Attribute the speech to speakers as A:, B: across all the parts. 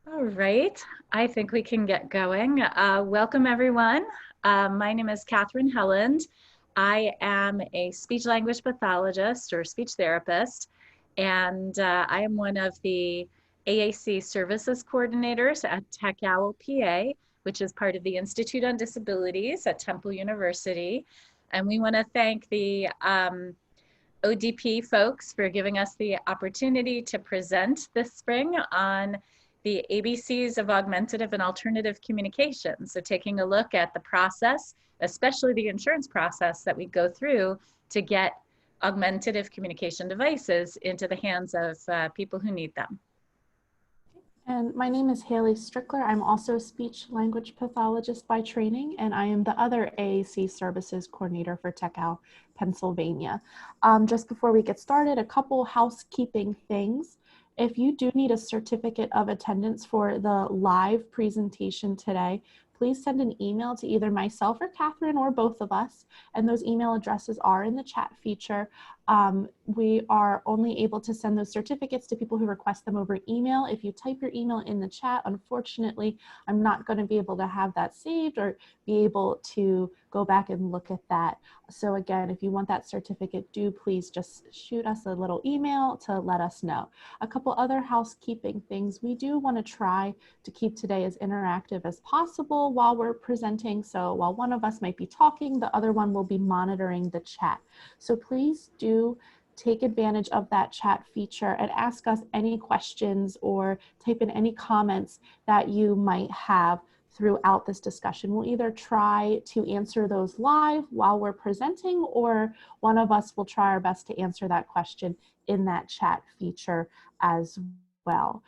A: All right, I think we can get going. Welcome everyone. My name is Catherine Helland. I am a speech language pathologist or speech therapist, and I am one of the AAC services coordinators at TechOWL PA, which is part of the Institute on Disabilities at Temple University. And we want to thank the ODP folks for giving us the opportunity to present this spring on the ABCs of augmentative and alternative communication. So taking a look at the process, especially the insurance process that we go through to get augmentative communication devices into the hands of people who need them.
B: And my name is Haley Strickler. I'm also a speech language pathologist by training, and I am the other AAC services coordinator for TechOWL Pennsylvania. Just before we get started, a couple housekeeping things. If you do need a certificate of attendance for the live presentation today, please send an email to either myself or Catherine or both of us, and those email addresses are in the chat feature. We are only able to send those certificates to people who request them over email. If you type your email in the chat, unfortunately, I'm not going to be able to have that saved or be able to go back and look at that. So again, if you want that certificate, do please just shoot us a little email to let us know. A couple other housekeeping things. We do want to try to keep today as interactive as possible while we're presenting. So while one of us might be talking, the other one will be monitoring the chat. So please do take advantage of that chat feature and ask us any questions or type in any comments that you might have throughout this discussion. We'll either try to answer those live while we're presenting, or one of us will try our best to answer that question in that chat feature as well.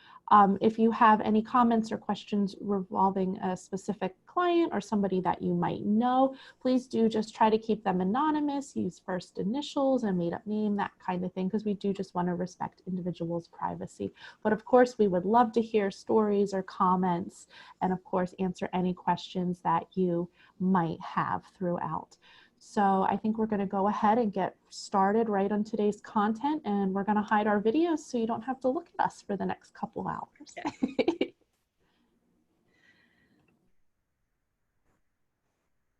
B: If you have any comments or questions revolving a specific client or somebody that you might know, please do just try to keep them anonymous, use first initials and made up name, that kind of thing, because we do just want to respect individuals' privacy. But of course, we would love to hear stories or comments, and of course, answer any questions that you might have throughout. So I think we're going to go ahead and get started right on today's content, and we're going to hide our videos so you don't have to look at us for the next couple hours.
A: Yeah.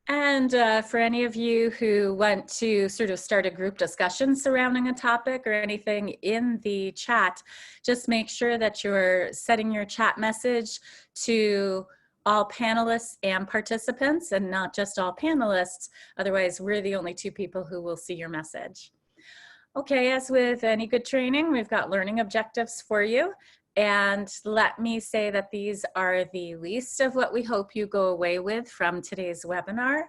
A: And for any of you who want to sort of start a group discussion surrounding a topic or anything in the chat, just make sure that you're setting your chat message to all panelists and participants and not just all panelists. Otherwise, we're the only two people who will see your message. Okay, as with any good training, we've got learning objectives for you. And let me say that these are the least of what we hope you go away with from today's webinar.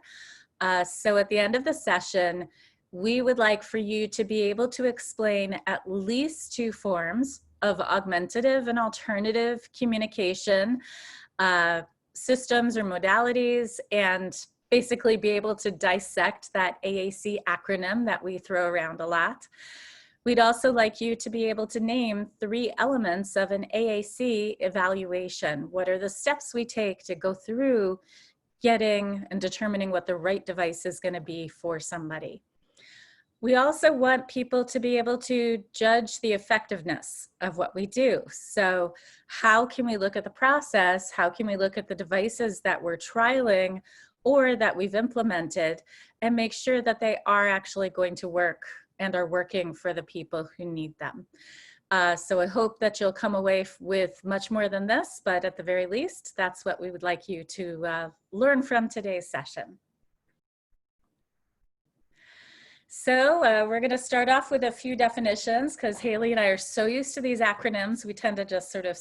A: So at the end of the session, we would like for you to be able to explain at least 2 forms of augmentative and alternative communication systems or modalities, and basically be able to dissect that AAC acronym that we throw around a lot. We'd also like you to be able to name 3 elements of an AAC evaluation. What are the steps we take to go through getting and determining what the right device is going to be for somebody? We also want people to be able to judge the effectiveness of what we do. So how can we look at the process? How can we look at the devices that we're trialing or that we've implemented and make sure that they are actually going to work and are working for the people who need them? So I hope that you'll come away with much more than this, but at the very least, that's what we would like you to learn from today's session. So we're going to start off with a few definitions because Haley and I are so used to these acronyms, we tend to just sort of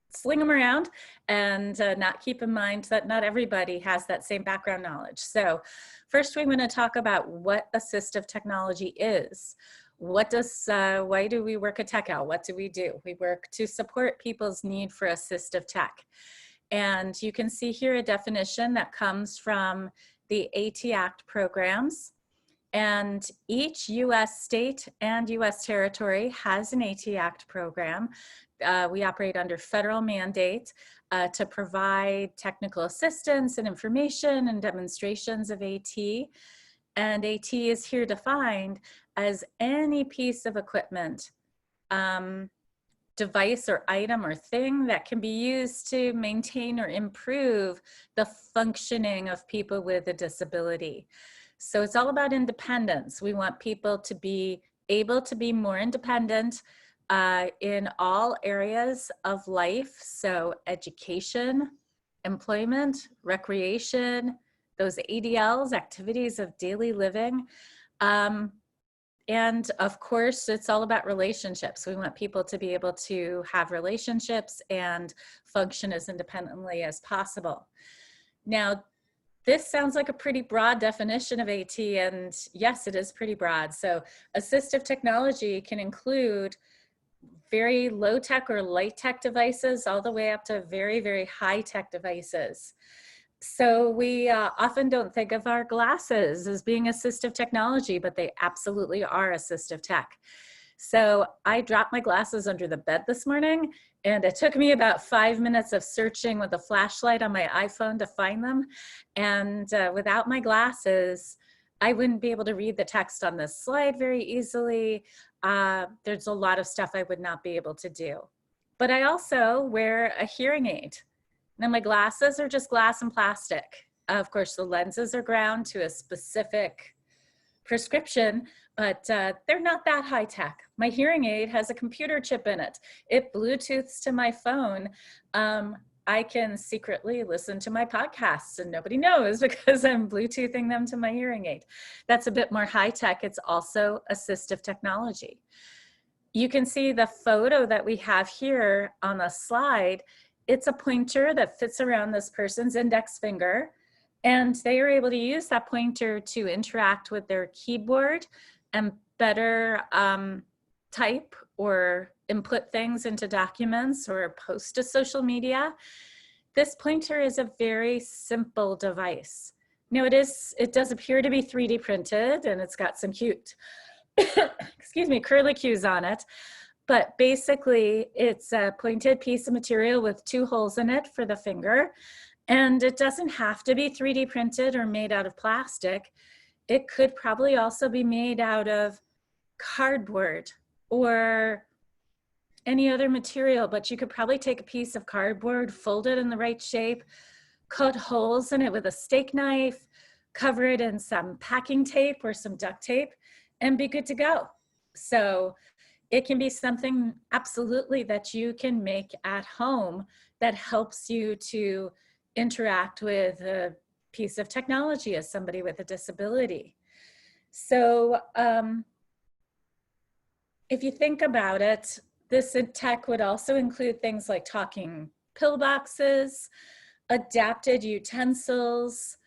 A: sling them around and not keep in mind that not everybody has that same background knowledge. So first we want to talk about what assistive technology is. Why do we work at TechOWL? What do? We work to support people's need for assistive tech. And you can see here a definition that comes from the AT Act programs. And each US state and US territory has an AT Act program. We operate under federal mandate to provide technical assistance and information and demonstrations of AT. And AT is here defined as any piece of equipment device or item or thing that can be used to maintain or improve the functioning of people with a disability. So it's all about independence. We want people to be able to be more independent in all areas of life. So education, employment, recreation, those ADLs, activities of daily living. And of course, it's all about relationships. We want people to be able to have relationships and function as independently as possible. Now, this sounds like a pretty broad definition of AT, and yes, it is pretty broad. So assistive technology can include very low tech or light tech devices all the way up to very, very high tech devices. So we often don't think of our glasses as being assistive technology, but they absolutely are assistive tech. So I dropped my glasses under the bed this morning, and it took me about 5 minutes of searching with a flashlight on my iPhone to find them. And without my glasses, I wouldn't be able to read the text on this slide very easily. There's a lot of stuff I would not be able to do. But I also wear a hearing aid. Now my glasses are just glass and plastic. Of course, the lenses are ground to a specific prescription, but they're not that high tech. My hearing aid has a computer chip in it. It Bluetooths to my phone. I can secretly listen to my podcasts and nobody knows because I'm Bluetoothing them to my hearing aid. That's a bit more high tech. It's also assistive technology. You can see the photo that we have here on the slide. It's a pointer that fits around this person's index finger, and they are able to use that pointer to interact with their keyboard and better type or input things into documents or post to social media. This pointer is a very simple device. Now it does appear to be 3D printed, and it's got some cute, excuse me, curlicues on it. But basically, it's a pointed piece of material with 2 holes in it for the finger. And it doesn't have to be 3D printed or made out of plastic. It could probably also be made out of cardboard or any other material, but you could probably take a piece of cardboard, fold it in the right shape, cut holes in it with a steak knife, cover it in some packing tape or some duct tape, and be good to go. So it can be something absolutely that you can make at home that helps you to interact with a piece of technology as somebody with a disability. So if you think about it, this tech would also include things like talking pillboxes, adapted utensils.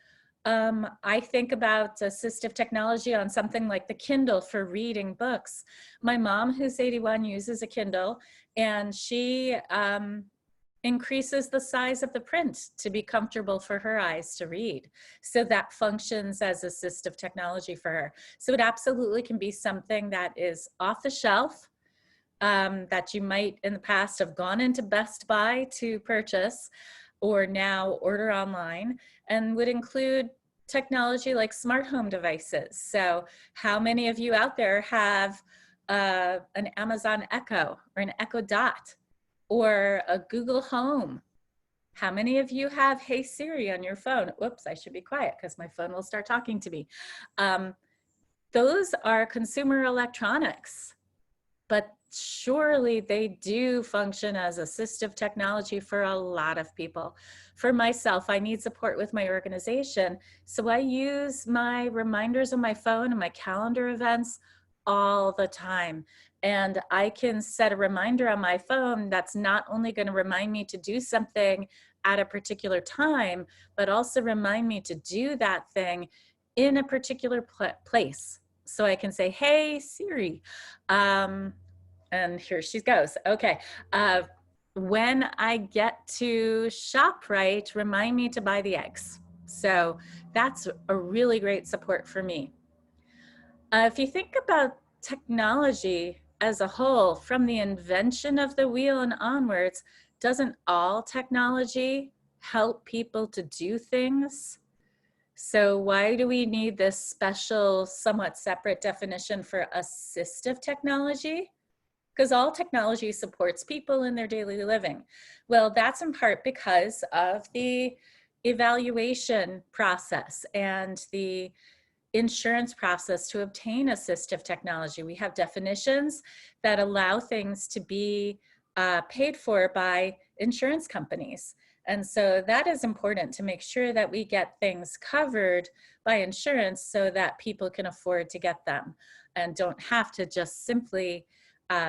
A: I think about assistive technology on something like the Kindle for reading books. My mom, who's 81, uses a Kindle, and she increases the size of the print to be comfortable for her eyes to read. So that functions as assistive technology for her. So it absolutely can be something that is off the shelf, that you might in the past have gone into Best Buy to purchase, or now order online, and would include technology like smart home devices. So how many of you out there have an Amazon Echo or an Echo Dot or a Google Home? How many of you have Hey Siri on your phone? Whoops, I should be quiet because my phone will start talking to me. Those are consumer electronics, but surely they do function as assistive technology for a lot of people. For myself, I need support with my organization, so I use my reminders on my phone and my calendar events all the time. And I can set a reminder on my phone that's not only going to remind me to do something at a particular time, but also remind me to do that thing in a particular place. So I can say, hey, Siri, and here she goes. Okay. When I get to ShopRite, remind me to buy the eggs. So that's a really great support for me. If you think about technology as a whole, from the invention of the wheel and onwards, doesn't all technology help people to do things? So why do we need this special, somewhat separate definition for assistive technology? because all technology supports people in their daily living. Well, that's in part because of the evaluation process and the insurance process to obtain assistive technology. We have definitions that allow things to be paid for by insurance companies. And so that is important to make sure that we get things covered by insurance so that people can afford to get them and don't have to just simply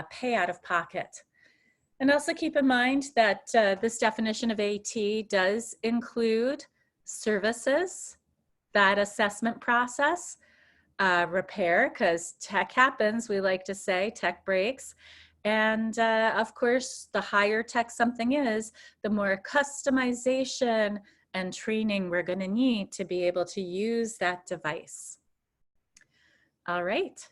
A: pay out of pocket. And also keep in mind that this definition of AT does include services, that assessment process, repair, because tech happens, we like to say, tech breaks. And of course, the higher tech something is, the more customization and training we're going to need to be able to use that device. All right.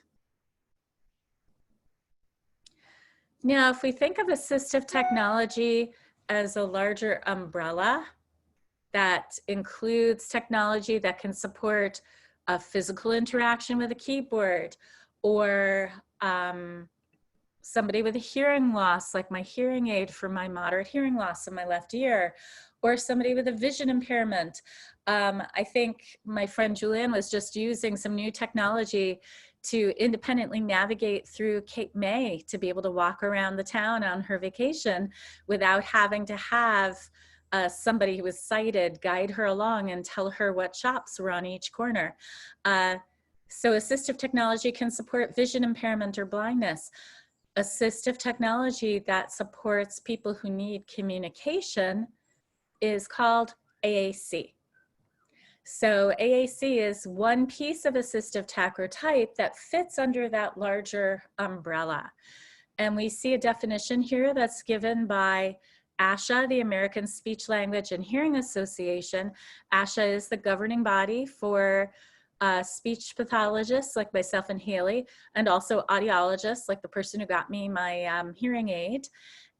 A: Now, if we think of assistive technology as a larger umbrella that includes technology that can support a physical interaction with a keyboard, or somebody with a hearing loss, like my hearing aid for my moderate hearing loss in my left ear, or somebody with a vision impairment. I think my friend Julian was just using some new technology to independently navigate through Cape May to be able to walk around the town on her vacation without having to have somebody who was sighted guide her along and tell her what shops were on each corner. So assistive technology can support vision impairment or blindness. Assistive technology that supports people who need communication is called AAC. So AAC is one piece of assistive tech or type that fits under that larger umbrella. And we see a definition here that's given by ASHA, the American Speech, Language, and Hearing Association. ASHA is the governing body for speech pathologists like myself and Haley, and also audiologists like the person who got me my hearing aid.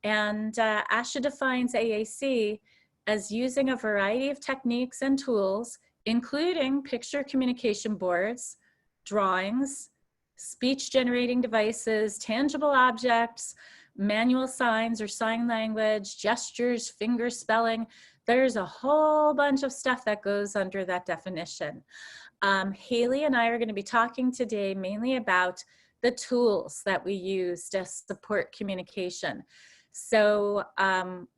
A: And ASHA defines AAC as using a variety of techniques and tools, including picture communication boards, drawings, speech generating devices, tangible objects, manual signs or sign language, gestures, finger spelling. There's a whole bunch of stuff that goes under that definition. Haley and I are going to be talking today mainly about the tools that we use to support communication. So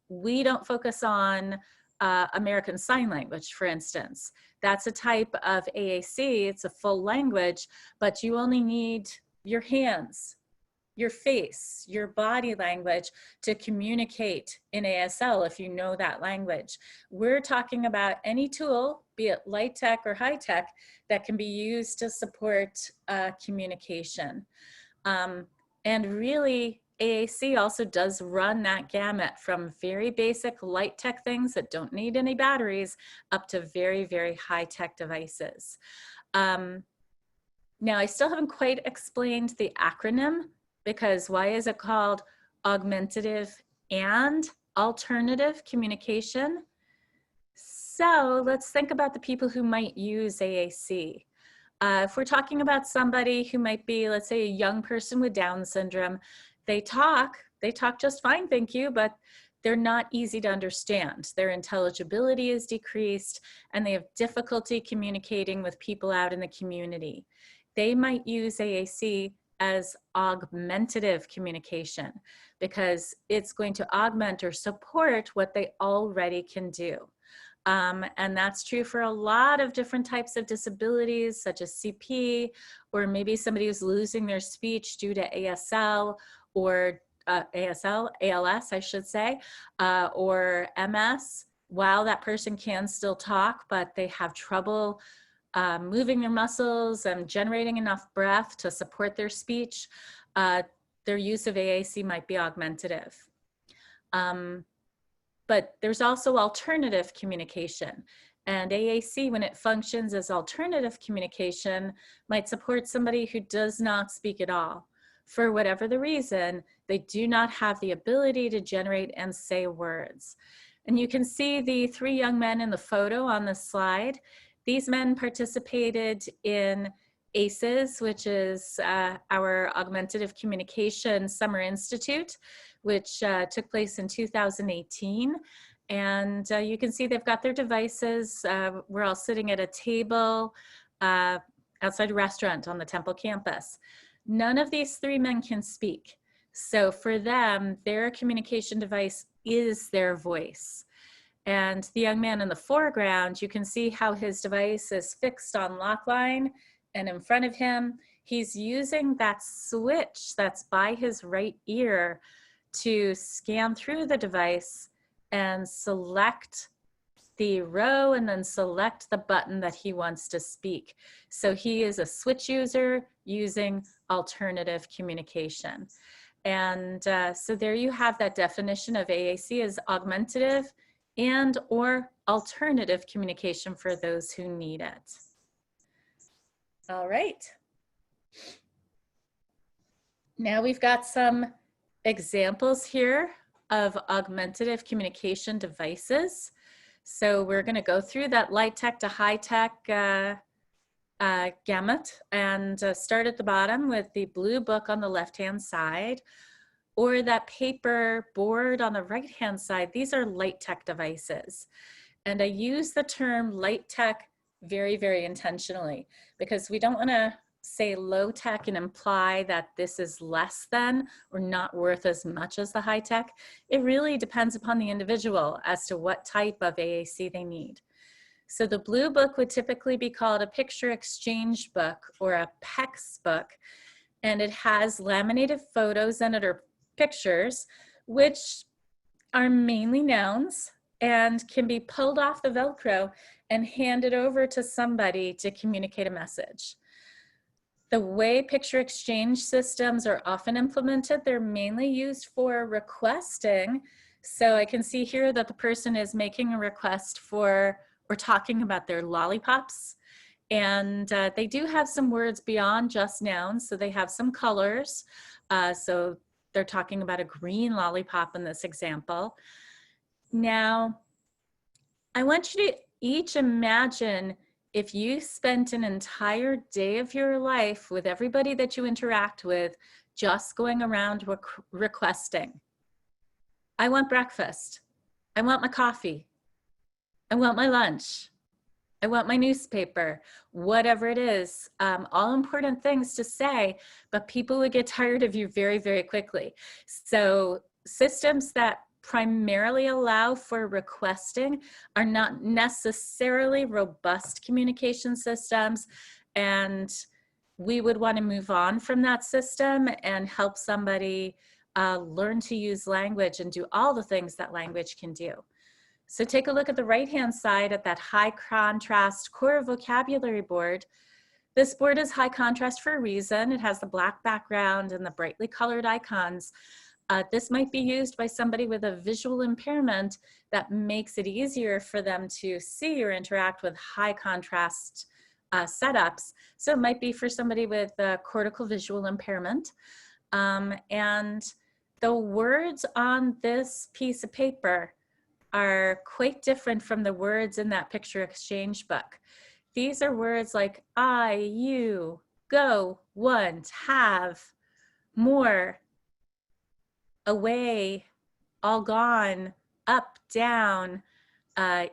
A: we don't focus on American Sign Language, for instance. That's a type of AAC, it's a full language, but you only need your hands, your face, your body language to communicate in ASL if you know that language. We're talking about any tool, be it light tech or high tech, that can be used to support communication. And really, AAC also does run that gamut from very basic light tech things that don't need any batteries up to very, very high tech devices. Now, I still haven't quite explained the acronym, because why is it called augmentative and alternative communication? So let's think about the people who might use AAC. If we're talking about somebody who might be, let's say, a young person with Down syndrome, they talk just fine, thank you, but they're not easy to understand. Their intelligibility is decreased, and they have difficulty communicating with people out in the community. They might use AAC as augmentative communication because it's going to augment or support what they already can do. And that's true for a lot of different types of disabilities, such as CP, or maybe somebody who's losing their speech due to ASL, or ALS, I should say, or MS. While that person can still talk, but they have trouble moving their muscles and generating enough breath to support their speech, their use of AAC might be augmentative. But there's also alternative communication. And AAC, when it functions as alternative communication, might support somebody who does not speak at all. For whatever the reason, they do not have the ability to generate and say words. And you can see the three young men in the photo on this slide. These men participated in ACEs, which is our Augmentative Communication Summer Institute, which took place in 2018. And you can see they've got their devices. We're all sitting at a table outside a restaurant on the Temple campus. None of these three men can speak. So for them, their communication device is their voice. And the young man in the foreground, you can see how his device is fixed on lock line, and in front of him, he's using that switch that's by his right ear to scan through the device and select the row and then select the button that he wants to speak. So he is a switch user using alternative communication. And so there you have that definition of AAC as augmentative and or alternative communication for those who need it. All right. Now we've got some examples here of augmentative communication devices. So we're going to go through that light tech to high tech gamut and start at the bottom with the blue book on the left-hand side, or that paper board on the right-hand side. These are light tech devices. And I use the term light tech very, very intentionally, because we don't want to say low tech and imply that this is less than or not worth as much as the high tech. It really depends upon the individual as to what type of AAC they need. So the blue book would typically be called a picture exchange book or a PEX book, and it has laminated photos in it or pictures, which are mainly nouns and can be pulled off the Velcro and handed over to somebody to communicate a message. The way picture exchange systems are often implemented, they're mainly used for requesting. So I can see here that the person is making a request for or talking about their lollipops. And they do have some words beyond just nouns. So they have some colors. So they're talking about a green lollipop in this example. Now, I want you to each imagine if you spent an entire day of your life with everybody that you interact with just going around requesting. I want breakfast. I want my coffee. I want my lunch. I want my newspaper, whatever it is, all important things to say, but people would get tired of you very, very quickly. So systems that primarily allow for requesting are not necessarily robust communication systems, and we would want to move on from that system and help somebody learn to use language and do all the things that language can do. So take a look at the right-hand side at that high contrast core vocabulary board. This board is high contrast for a reason. It has the black background and the brightly colored icons. This might be used by somebody with a visual impairment that makes it easier for them to see or interact with high contrast setups. So it might be for somebody with a cortical visual impairment. And the words on this piece of paper are quite different from the words in that picture exchange book. These are words like I, you, go, want, have, more, away, all gone, up, down,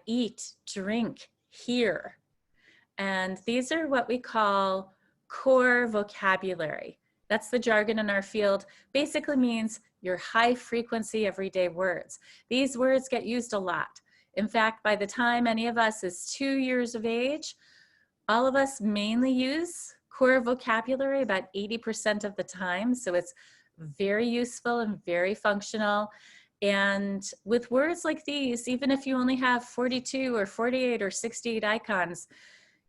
A: eat, drink, here. And these are what we call core vocabulary. That's the jargon in our field. Basically means your high frequency everyday words. These words get used a lot. In fact, by the time any of us is 2 years of age, all of us mainly use core vocabulary about 80% of the time. So it's very useful and very functional. And with words like these, even if you only have 42 or 48 or 68 icons,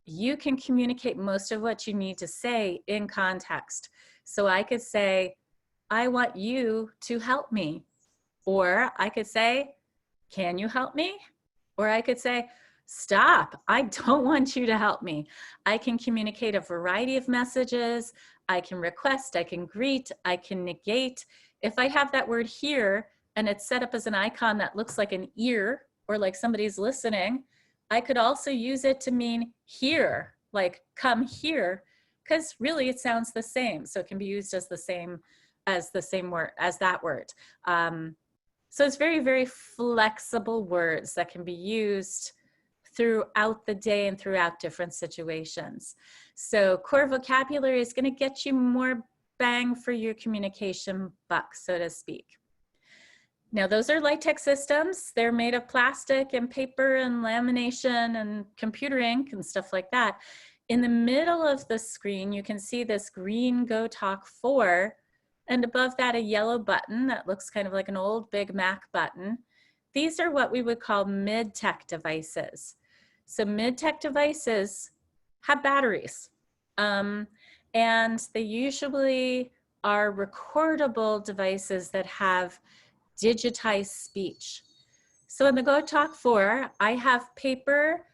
A: you can communicate most of what you need to say in context. So I could say, I want you to help me. Or I could say, can you help me? Or I could say, stop, I don't want you to help me. I can communicate a variety of messages. I can request, I can greet, I can negate. If I have that word here and it's set up as an icon that looks like an ear or like somebody's listening, I could also use it to mean here, like come here. because really it sounds the same. So it can be used as the same word, as that word. So it's very, very flexible words that can be used throughout the day and throughout different situations. So core vocabulary is going to get you more bang for your communication buck, so to speak. Now, those are light tech systems. They're made of plastic and paper and lamination and computer ink and stuff like that. In the middle of the screen, you can see this green Go Talk 4, and above that, a yellow button that looks kind of like an old Big Mac button. These are what we would call mid-tech devices. So mid-tech devices have batteries, and they usually are recordable devices that have digitized speech. So in the Go Talk 4, I have paper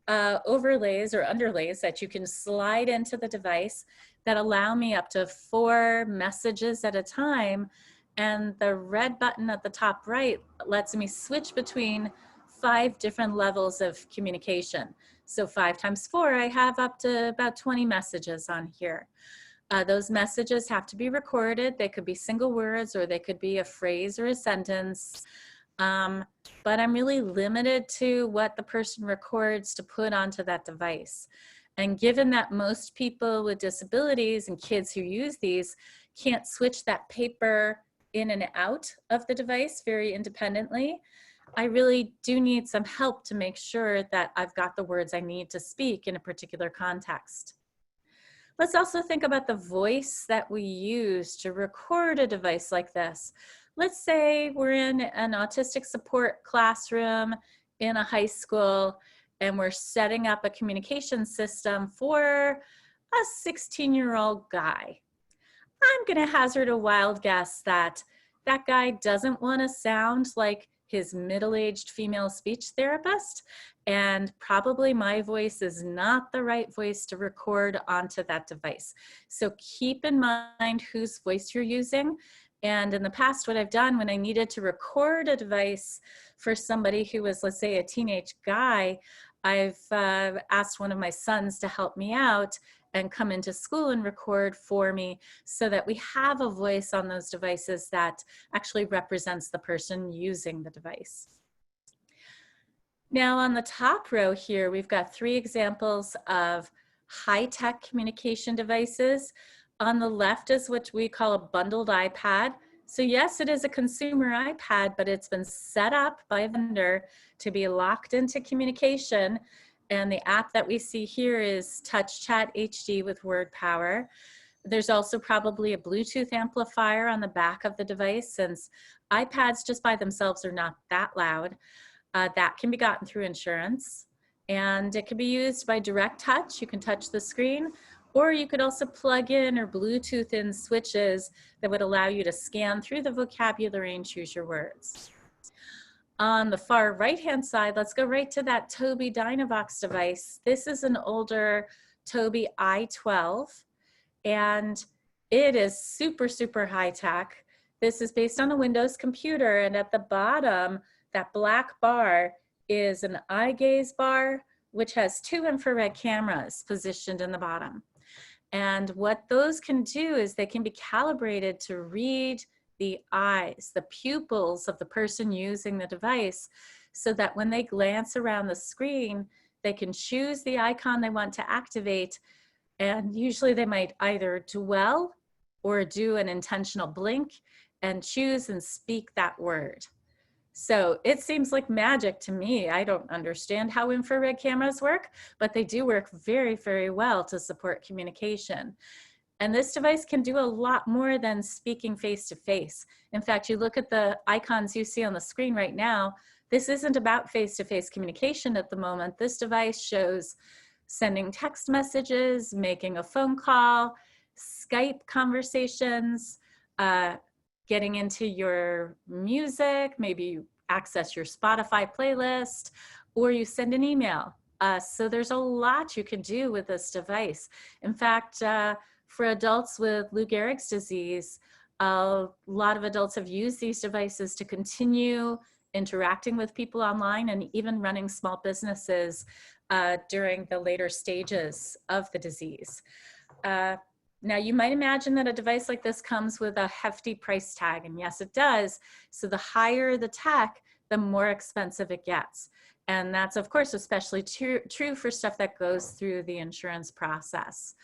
A: overlays or underlays that you can slide into the device that allow me up to 4 messages at a time. And the red button at the top right lets me switch between 5 different levels of communication. So 5 times 4, I have up to about 20 messages on here. Those messages have to be recorded. They could be single words, or they could be a phrase or a sentence. But I'm really limited to what the person records to put onto that device. And given that most people with disabilities and kids who use these can't switch that paper in and out of the device very independently, I really do need some help to make sure that I've got the words I need to speak in a particular context. Let's also think about the voice that we use to record a device like this. Let's say we're in an autistic support classroom in a high school, and we're setting up a communication system for a 16-year-old guy. I'm going to hazard a wild guess that that guy doesn't want to sound like his middle-aged female speech therapist, and probably my voice is not the right voice to record onto that device. So keep in mind whose voice you're using. And in the past, what I've done when I needed to record a device for somebody who was, let's say, a teenage guy, I've asked one of my sons to help me out and come into school and record for me so that we have a voice on those devices that actually represents the person using the device. Now on the top row here, we've got 3 examples of high-tech communication devices. On the left is what we call a bundled iPad. So yes, it is a consumer iPad, but it's been set up by a vendor to be locked into communication. And the app that we see here is Touch Chat HD with word power. There's also probably a Bluetooth amplifier on the back of the device, since iPads just by themselves are not that loud. That can be gotten through insurance, and it can be used by direct touch. You can touch the screen, or you could also plug in or Bluetooth in switches that would allow you to scan through the vocabulary and choose your words. On the far right-hand side, let's go right to that Tobii Dynavox device. This is an older Tobii i12, and it is super, super high tech. This is based on a Windows computer, and at the bottom, that black bar is an eye gaze bar, which has 2 infrared cameras positioned in the bottom. And what those can do is they can be calibrated to read the eyes, the pupils of the person using the device, so that when they glance around the screen, they can choose the icon they want to activate. And usually they might either dwell or do an intentional blink and choose and speak that word. So it seems like magic to me. I don't understand how infrared cameras work, but they do work very, very well to support communication. And this device can do a lot more than speaking face to face. In fact, you look at the icons you see on the screen right now, this isn't about face-to-face communication at the moment. This device shows sending text messages, making a phone call, Skype conversations, getting into your music, maybe you access your Spotify playlist, or you send an email. So there's a lot you can do with this device. In fact, for adults with Lou Gehrig's disease, a lot of adults have used these devices to continue interacting with people online and even running small businesses during the later stages of the disease. Now you might imagine that a device like this comes with a hefty price tag, and yes, it does. So the higher the tech, the more expensive it gets. And that's of course especially true for stuff that goes through the insurance process.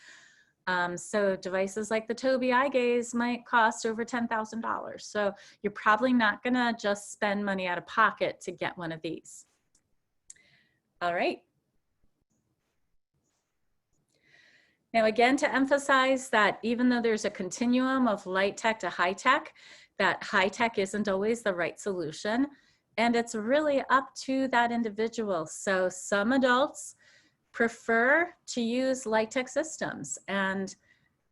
A: So devices like the Tobii eye gaze might cost over $10,000. So you're probably not gonna just spend money out of pocket to get one of these. All right. Now again, to emphasize that even though there's a continuum of light tech to high tech, that high tech isn't always the right solution. And it's really up to that individual. So some adults prefer to use light tech systems, and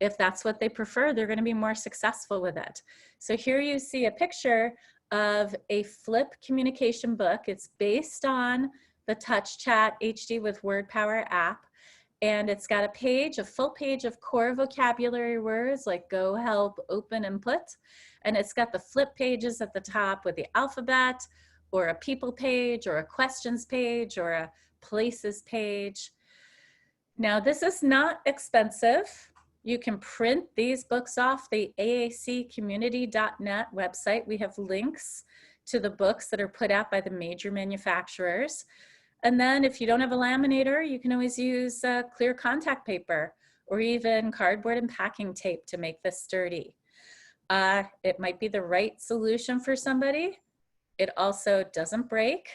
A: if that's what they prefer, they're going to be more successful with it. So here you see a picture of a flip communication book. It's based on the TouchChat HD with Word Power app, and it's got a page, a full page of core vocabulary words like go, help, open, and put. And it's got the flip pages at the top with the alphabet, or a people page, or a questions page, or a places page. Now, this is not expensive. You can print these books off the aaccommunity.net website. We have links to the books that are put out by the major manufacturers. And then if you don't have a laminator, you can always use clear contact paper or even cardboard and packing tape to make this sturdy. It might be the right solution for somebody. It also doesn't break.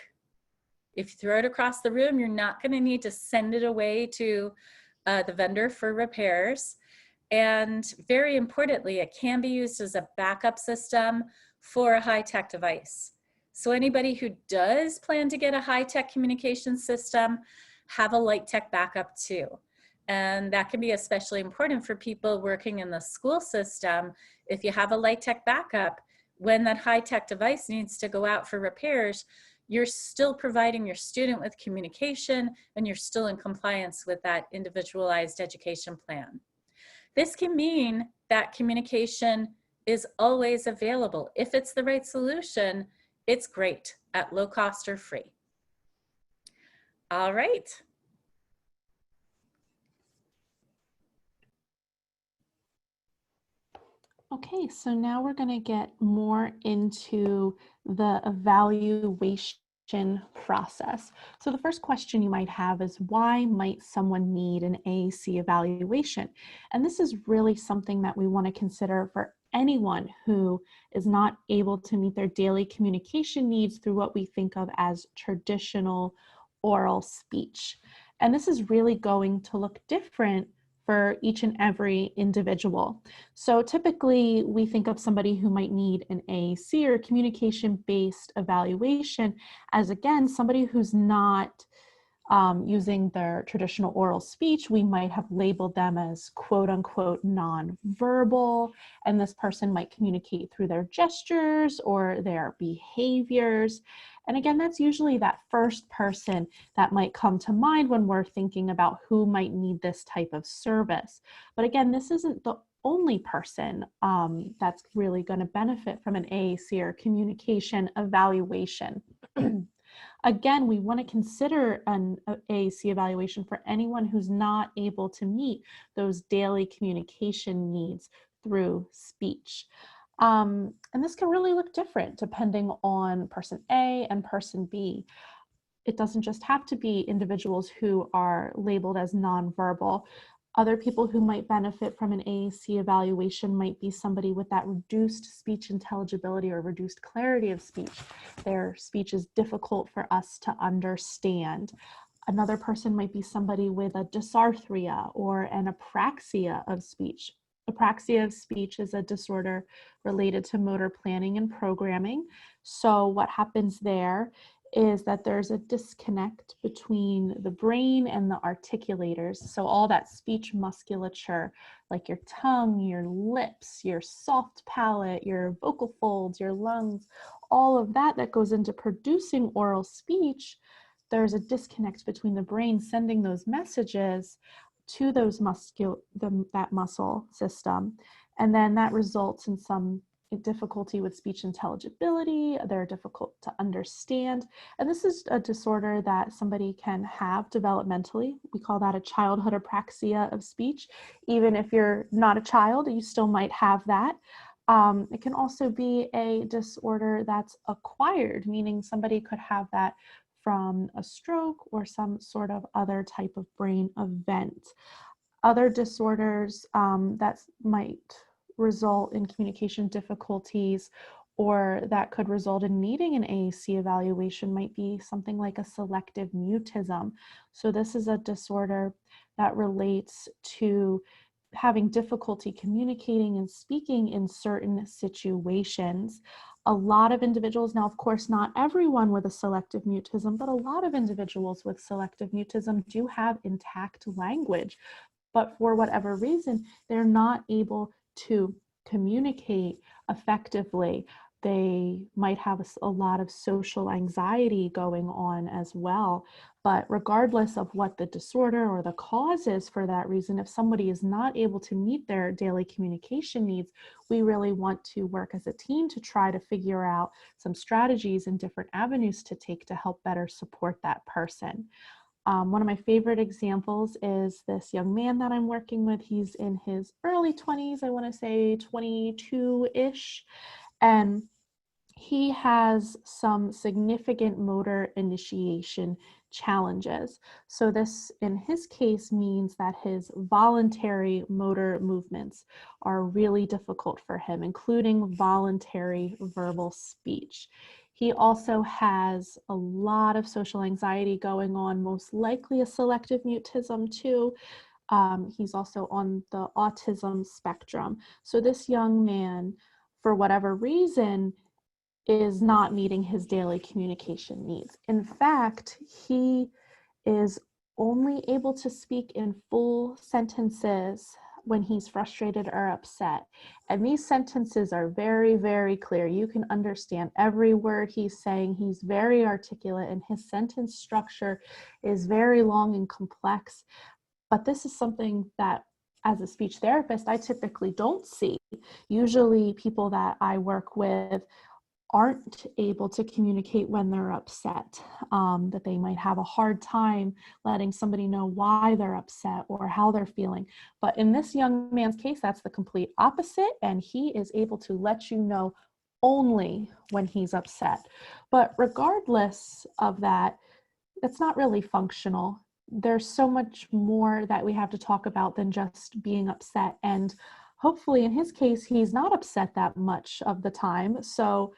A: If you throw it across the room, you're not going to need to send it away to the vendor for repairs. And very importantly, it can be used as a backup system for a high-tech device. So anybody who does plan to get a high-tech communication system, have a light-tech backup too. And that can be especially important for people working in the school system. If you have a light-tech backup, when that high-tech device needs to go out for repairs, you're still providing your student with communication, and you're still in compliance with that individualized education plan. This can mean that communication is always available. If it's the right solution, it's great at low cost or free. All right.
B: Okay, so now we're going to get more into the evaluation process. So the first question you might have is, why might someone need an AAC evaluation? And this is really something that we want to consider for anyone who is not able to meet their daily communication needs through what we think of as traditional oral speech. And this is really going to look different for each and every individual. So typically we think of somebody who might need an AAC or communication-based evaluation as, again, somebody who's not using their traditional oral speech. We might have labeled them as quote unquote nonverbal, and this person might communicate through their gestures or their behaviors. And again, that's usually that first person that might come to mind when we're thinking about who might need this type of service. But again, this isn't the only person that's really going to benefit from an AAC or communication evaluation. Again, we want to consider an AAC evaluation for anyone who's not able to meet those daily communication needs through speech. And this can really look different depending on person A and person B. It doesn't just have to be individuals who are labeled as nonverbal. Other people who might benefit from an AAC evaluation might be somebody with that reduced speech intelligibility or reduced clarity of speech. Their speech is difficult for us to understand. Another person might be somebody with a dysarthria or an apraxia of speech. Apraxia of speech is a disorder related to motor planning and programming. So what happens there is that there's a disconnect between the brain and the articulators. So all that speech musculature, like your tongue, your lips, your soft palate, your vocal folds, your lungs, all of that that goes into producing oral speech, there's a disconnect between the brain sending those messages to those that muscle system. And then that results in some difficulty with speech intelligibility, they're difficult to understand. And this is a disorder that somebody can have developmentally. We call that a childhood apraxia of speech. Even if you're not a child, you still might have that. It can also be a disorder that's acquired, meaning somebody could have that from a stroke or some sort of other type of brain event. Other disorders that might result in communication difficulties or that could result in needing an AAC evaluation might be something like a selective mutism. So this is a disorder that relates to having difficulty communicating and speaking in certain situations. A lot of individuals, now of course not everyone with a selective mutism, but a lot of individuals with selective mutism do have intact language, but for whatever reason, they're not able to communicate effectively. They might have a lot of social anxiety going on as well. But regardless of what the disorder or the cause is for that reason, if somebody is not able to meet their daily communication needs, we really want to work as a team to try to figure out some strategies and different avenues to take to help better support that person. One of my favorite examples is this young man that I'm working with. He's in his early 20s, I want to say 22-ish, and he has some significant motor initiation challenges. So this, in his case, means that his voluntary motor movements are really difficult for him, including voluntary verbal speech. He also has a lot of social anxiety going on, most likely a selective mutism too. He's also on the autism spectrum. So this young man, for whatever reason, is not meeting his daily communication needs. In fact, he is only able to speak in full sentences when he's frustrated or upset. And these sentences are very, very clear. You can understand every word he's saying. He's very articulate, and his sentence structure is very long and complex. But this is something that, as a speech therapist, I typically don't see. Usually people that I work with aren't able to communicate when they're upset, that they might have a hard time letting somebody know why they're upset or how they're feeling. But in this young man's case, that's the complete opposite, and he is able to let you know only when he's upset. But regardless of that, it's not really functional. There's so much more that we have to talk about than just being upset. And hopefully in his case, he's not upset that much of the time. So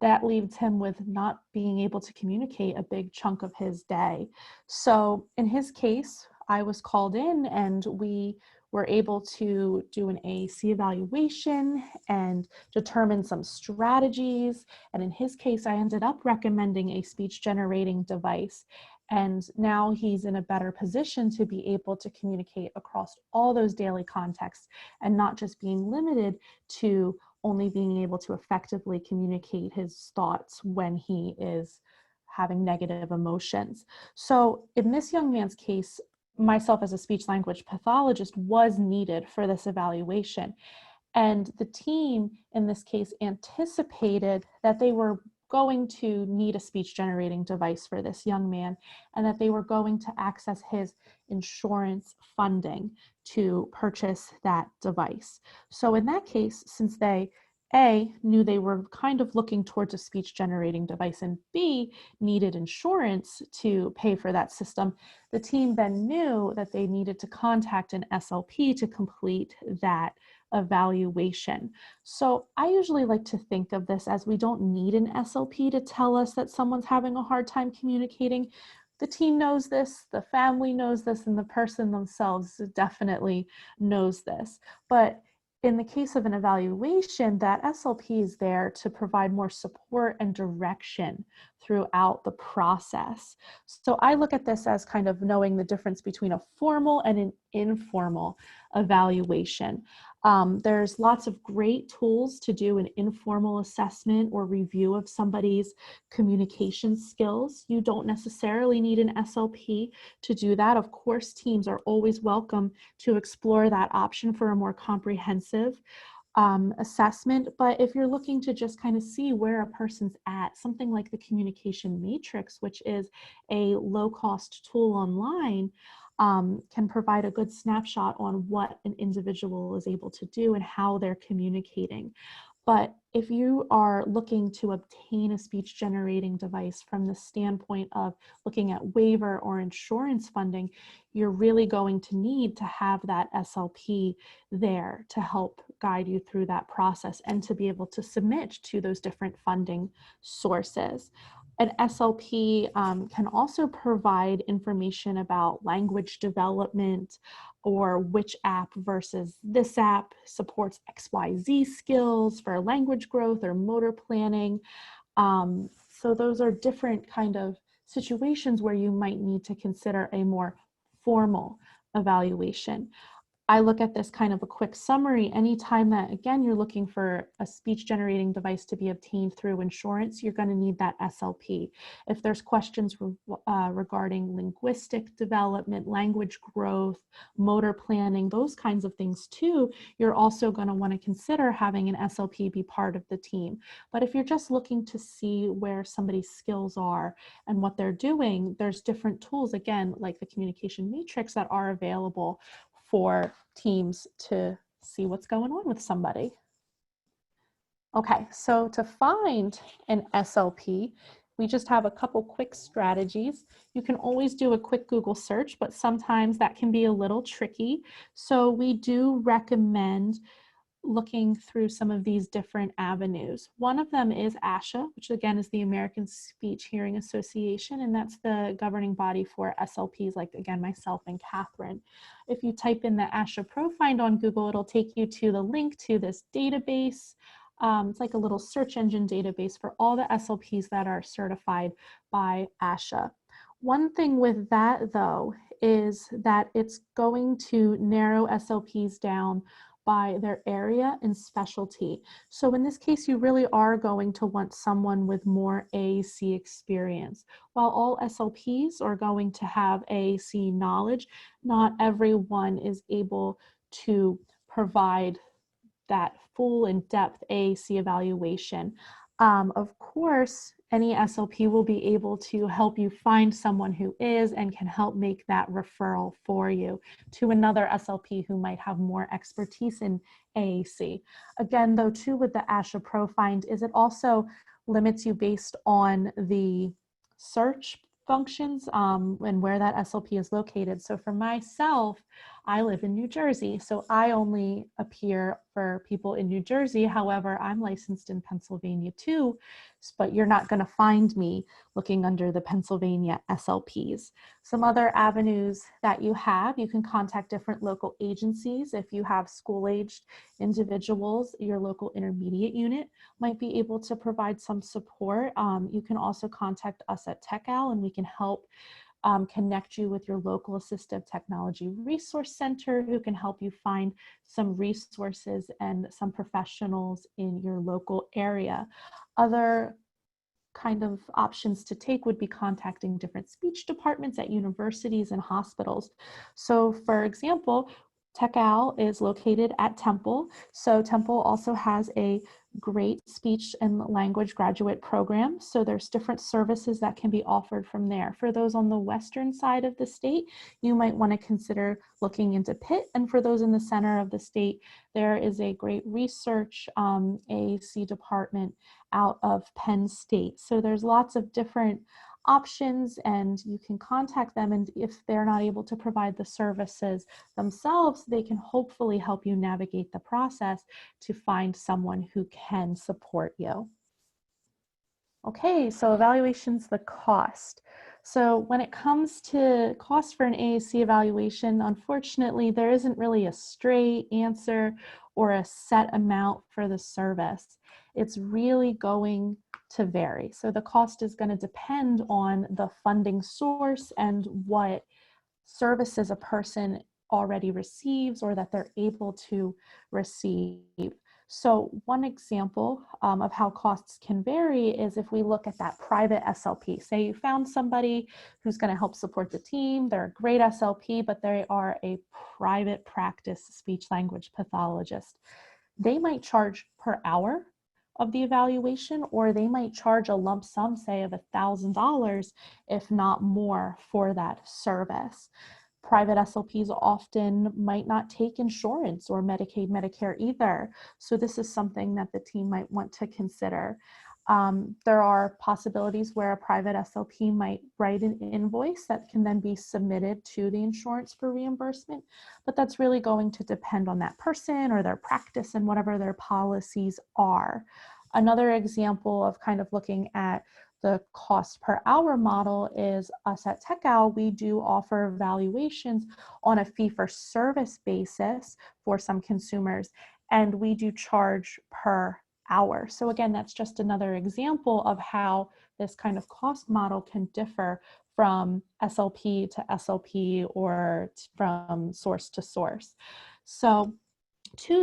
B: that leaves him with not being able to communicate a big chunk of his day. So in his case, I was called in and we were able to do an AAC evaluation and determine some strategies. And in his case, I ended up recommending a speech generating device. And now he's in a better position to be able to communicate across all those daily contexts and not just being limited to only being able to effectively communicate his thoughts when he is having negative emotions. So in this young man's case, myself as a speech language pathologist was needed for this evaluation. And the team in this case anticipated that they were going to need a speech generating device for this young man and that they were going to access his insurance funding to purchase that device. So in that case, since they knew they were kind of looking towards a speech generating device and B, needed insurance to pay for that system, the team then knew that they needed to contact an SLP to complete that evaluation. So I usually like to think of this as we don't need an SLP to tell us that someone's having a hard time communicating. The team knows this, the family knows this, and the person themselves definitely knows this. But in the case of an evaluation, that SLP is there to provide more support and direction throughout the process. So I look at this as kind of knowing the difference between a formal and an informal evaluation. There's lots of great tools to do an informal assessment or review of somebody's communication skills. You don't necessarily need an SLP to do that. Of course, teams are always welcome to explore that option for a more comprehensive assessment. But if you're looking to just kind of see where a person's at, something like the communication matrix, which is a low-cost tool online, can provide a good snapshot on what an individual is able to do and how they're communicating. But if you are looking to obtain a speech generating device from the standpoint of looking at waiver or insurance funding, you're really going to need to have that SLP there to help guide you through that process and to be able to submit to those different funding sources. An SLP can also provide information about language development, or which app versus this app supports XYZ skills for language growth or motor planning. So those are different kind of situations where you might need to consider a more formal evaluation. I look at this kind of a quick summary. Anytime that, again, you're looking for a speech generating device to be obtained through insurance, you're going to need that SLP. If there's questions regarding linguistic development, language growth, motor planning, those kinds of things too, you're also going to want to consider having an SLP be part of the team. But if you're just looking to see where somebody's skills are and what they're doing, there's different tools, again, like the communication matrix, that are available for teams to see what's going on with somebody. Okay, so to find an SLP, we just have a couple quick strategies. You can always do a quick Google search, but sometimes that can be a little tricky. So we do recommend looking through some of these different avenues. One of them is ASHA, which again is the American Speech Hearing Association, and that's the governing body for SLPs like, again, myself and Catherine. If you type in the ASHA ProFind on Google, it'll take you to the link to this database. It's like a little search engine database for all the SLPs that are certified by ASHA. One thing with that, though, is that it's going to narrow SLPs down by their area and specialty. So in this case, you really are going to want someone with more AAC experience. While all SLPs are going to have AAC knowledge, not everyone is able to provide that full in-depth AAC evaluation. Of course, any SLP will be able to help you find someone who is and can help make that referral for you to another SLP who might have more expertise in AAC. Again, though, too, with the ASHA ProFind is it also limits you based on the search functions and where that SLP is located. So for myself, I live in New Jersey, so I only appear for people in New Jersey. However, I'm licensed in Pennsylvania too, but you're not going to find me looking under the Pennsylvania SLPs. Some other avenues that you can contact different local agencies. If you have school-aged individuals, your local intermediate unit might be able to provide some support. You can also contact us at TechOWL, and we can help connect you with your local Assistive Technology Resource Center who can help you find some resources and some professionals in your local area. Other kind of options to take would be contacting different speech departments at universities and hospitals. So for example, TechOWL is located at Temple. So Temple also has a great speech and language graduate program. So there's different services that can be offered from there. For those on the western side of the state, you might want to consider looking into Pitt. And for those in the center of the state, there is a great research AAC department out of Penn State. So there's lots of different options, and you can contact them, and if they're not able to provide the services themselves, they can hopefully help you navigate the process to find someone who can support you. Okay, so evaluation's the cost. So when it comes to cost for an AAC evaluation, unfortunately, there isn't really a straight answer or a set amount for the service. It's really going to vary. So the cost is going to depend on the funding source and what services a person already receives or that they're able to receive. So one example of how costs can vary is if we look at that private SLP. Say you found somebody who's going to help support the team, they're a great SLP, but they are a private practice speech language pathologist. they might charge per hour of the evaluation, or they might charge a lump sum, say, of $1,000, if not more, for that service. Private SLPs often might not take insurance or Medicaid, Medicare either. So this is something that the team might want to consider. There are possibilities where a private SLP might write an invoice that can then be submitted to the insurance for reimbursement, but that's really going to depend on that person or their practice and whatever their policies are. Another example of kind of looking at the cost per hour model is us at TechOWL. We do offer evaluations on a fee-for-service basis for some consumers, and we do charge per hour. So again, that's just another example of how this kind of cost model can differ from SLP to SLP or from source to source. So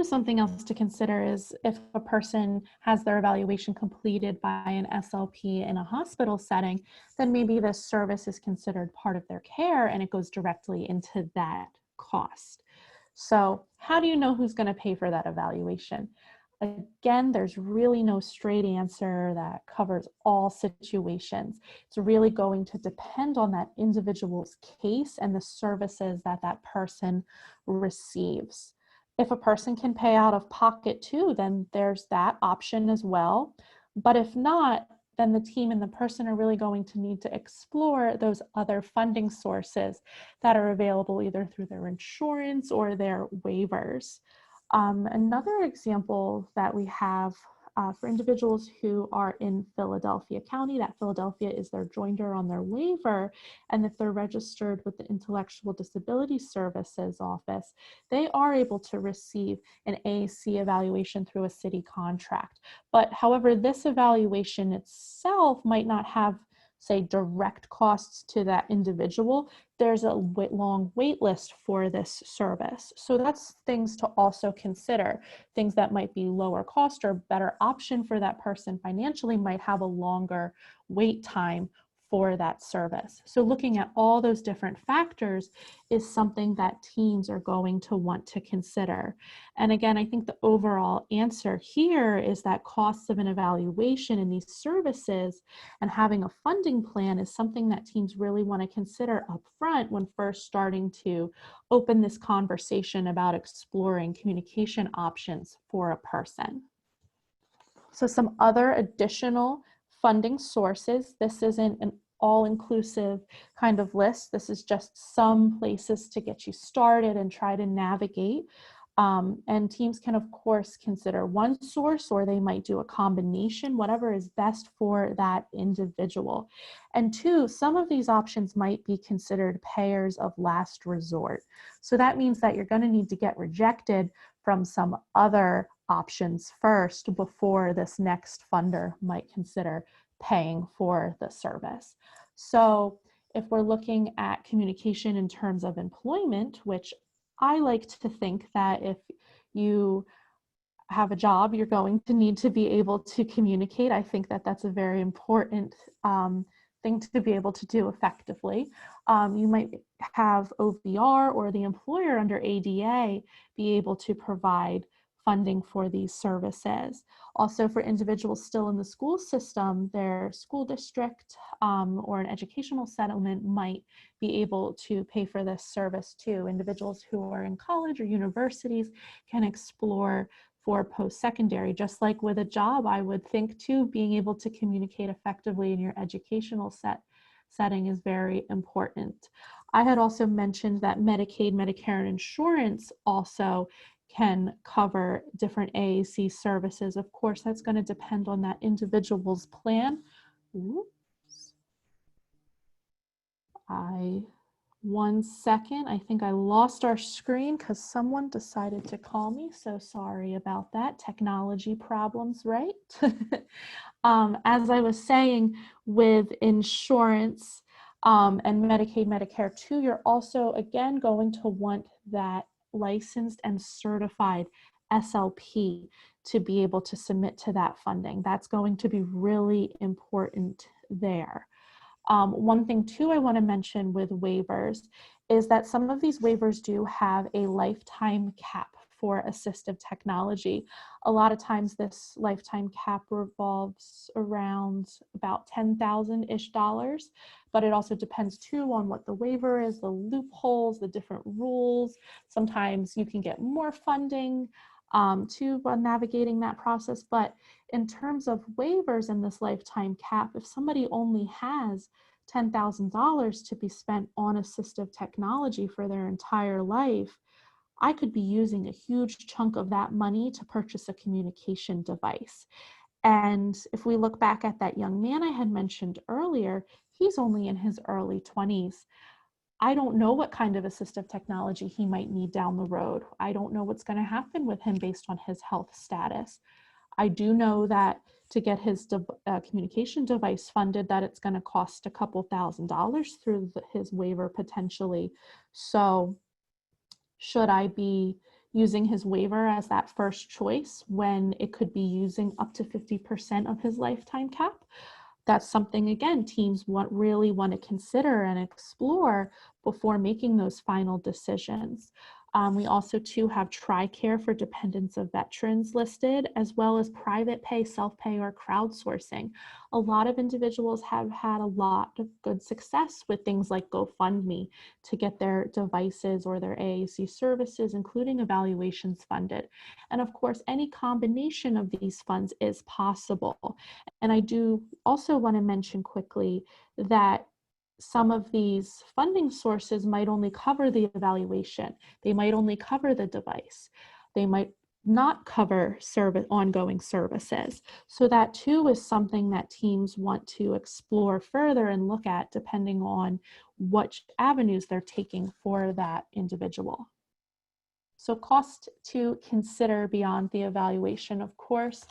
B: something else to consider is if a person has their evaluation completed by an SLP in a hospital setting, then maybe this service is considered part of their care and it goes directly into that cost. So how do you know who's going to pay for that evaluation? Again, there's really no straight answer that covers all situations. It's really going to depend on that individual's case and the services that that person receives. If a person can pay out of pocket too, then there's that option as well. But if not, then the team and the person are really going to need to explore those other funding sources that are available either through their insurance or their waivers. Another example that we have for individuals who are in Philadelphia County, that Philadelphia is their joinder on their waiver, and if they're registered with the Intellectual Disability Services Office, they are able to receive an AAC evaluation through a city contract. But however, this evaluation itself might not have, say, direct costs to that individual. There's a long wait list for this service. So that's things to also consider. Things that might be lower cost or better option for that person financially might have a longer wait time for that service. So looking at all those different factors is something that teams are going to want to consider. And again, I think the overall answer here is that costs of an evaluation in these services and having a funding plan is something that teams really want to consider up front when first starting to open this conversation about exploring communication options for a person. So some other additional funding sources. This isn't an all-inclusive kind of list. This is just some places to get you started and try to navigate. And teams can, of course, consider one source, or they might do a combination, whatever is best for that individual. And two, some of these options might be considered payers of last resort. So that means that you're going to need to get rejected from some other options first before this next funder might consider paying for the service. So if we're looking at communication in terms of employment, which I like to think that if you have a job, you're going to need to be able to communicate. I think that that's a very important thing to be able to do effectively. You might have OVR or the employer under ADA be able to provide funding for these services. Also, for individuals still in the school system, their school district or an educational settlement might be able to pay for this service too. Individuals who are in college or universities can explore for post-secondary. Just like with a job, I would think too, being able to communicate effectively in your educational setting is very important. I had also mentioned that Medicaid, Medicare, and insurance also can cover different AAC services. Of course, that's going to depend on that individual's plan. Oops. One second, I think I lost our screen because someone decided to call me, so sorry about that. Technology problems, right? As I was saying, with insurance and Medicaid, Medicare too, you're also, again, going to want that licensed and certified SLP to be able to submit to that funding. That's going to be really important there. One thing too I want to mention with waivers is that some of these waivers do have a lifetime cap for assistive technology. A lot of times this lifetime cap revolves around about $10,000-ish, but it also depends too on what the waiver is, the loopholes, the different rules. Sometimes you can get more funding to navigating that process. But in terms of waivers in this lifetime cap, if somebody only has $10,000 to be spent on assistive technology for their entire life, I could be using a huge chunk of that money to purchase a communication device. And if we look back at that young man I had mentioned earlier, he's only in his early 20s. I don't know what kind of assistive technology he might need down the road. I don't know what's going to happen with him based on his health status. I do know that to get his communication device funded, that it's going to cost a couple $1,000s through his waiver potentially. So should I be using his waiver as that first choice when it could be using up to 50% of his lifetime cap? That's something, again, teams really want to consider and explore before making those final decisions. We also too have TRICARE for dependents of veterans listed, as well as private pay, self-pay, or crowdsourcing. A lot of individuals have had a lot of good success with things like GoFundMe to get their devices or their AAC services, including evaluations, funded. And of course, any combination of these funds is possible. And I do also want to mention quickly that some of these funding sources might only cover the evaluation. They might only cover the device. They might not cover ongoing services. So that too is something that teams want to explore further and look at depending on what avenues they're taking for that individual. So cost to consider beyond the evaluation. Of course,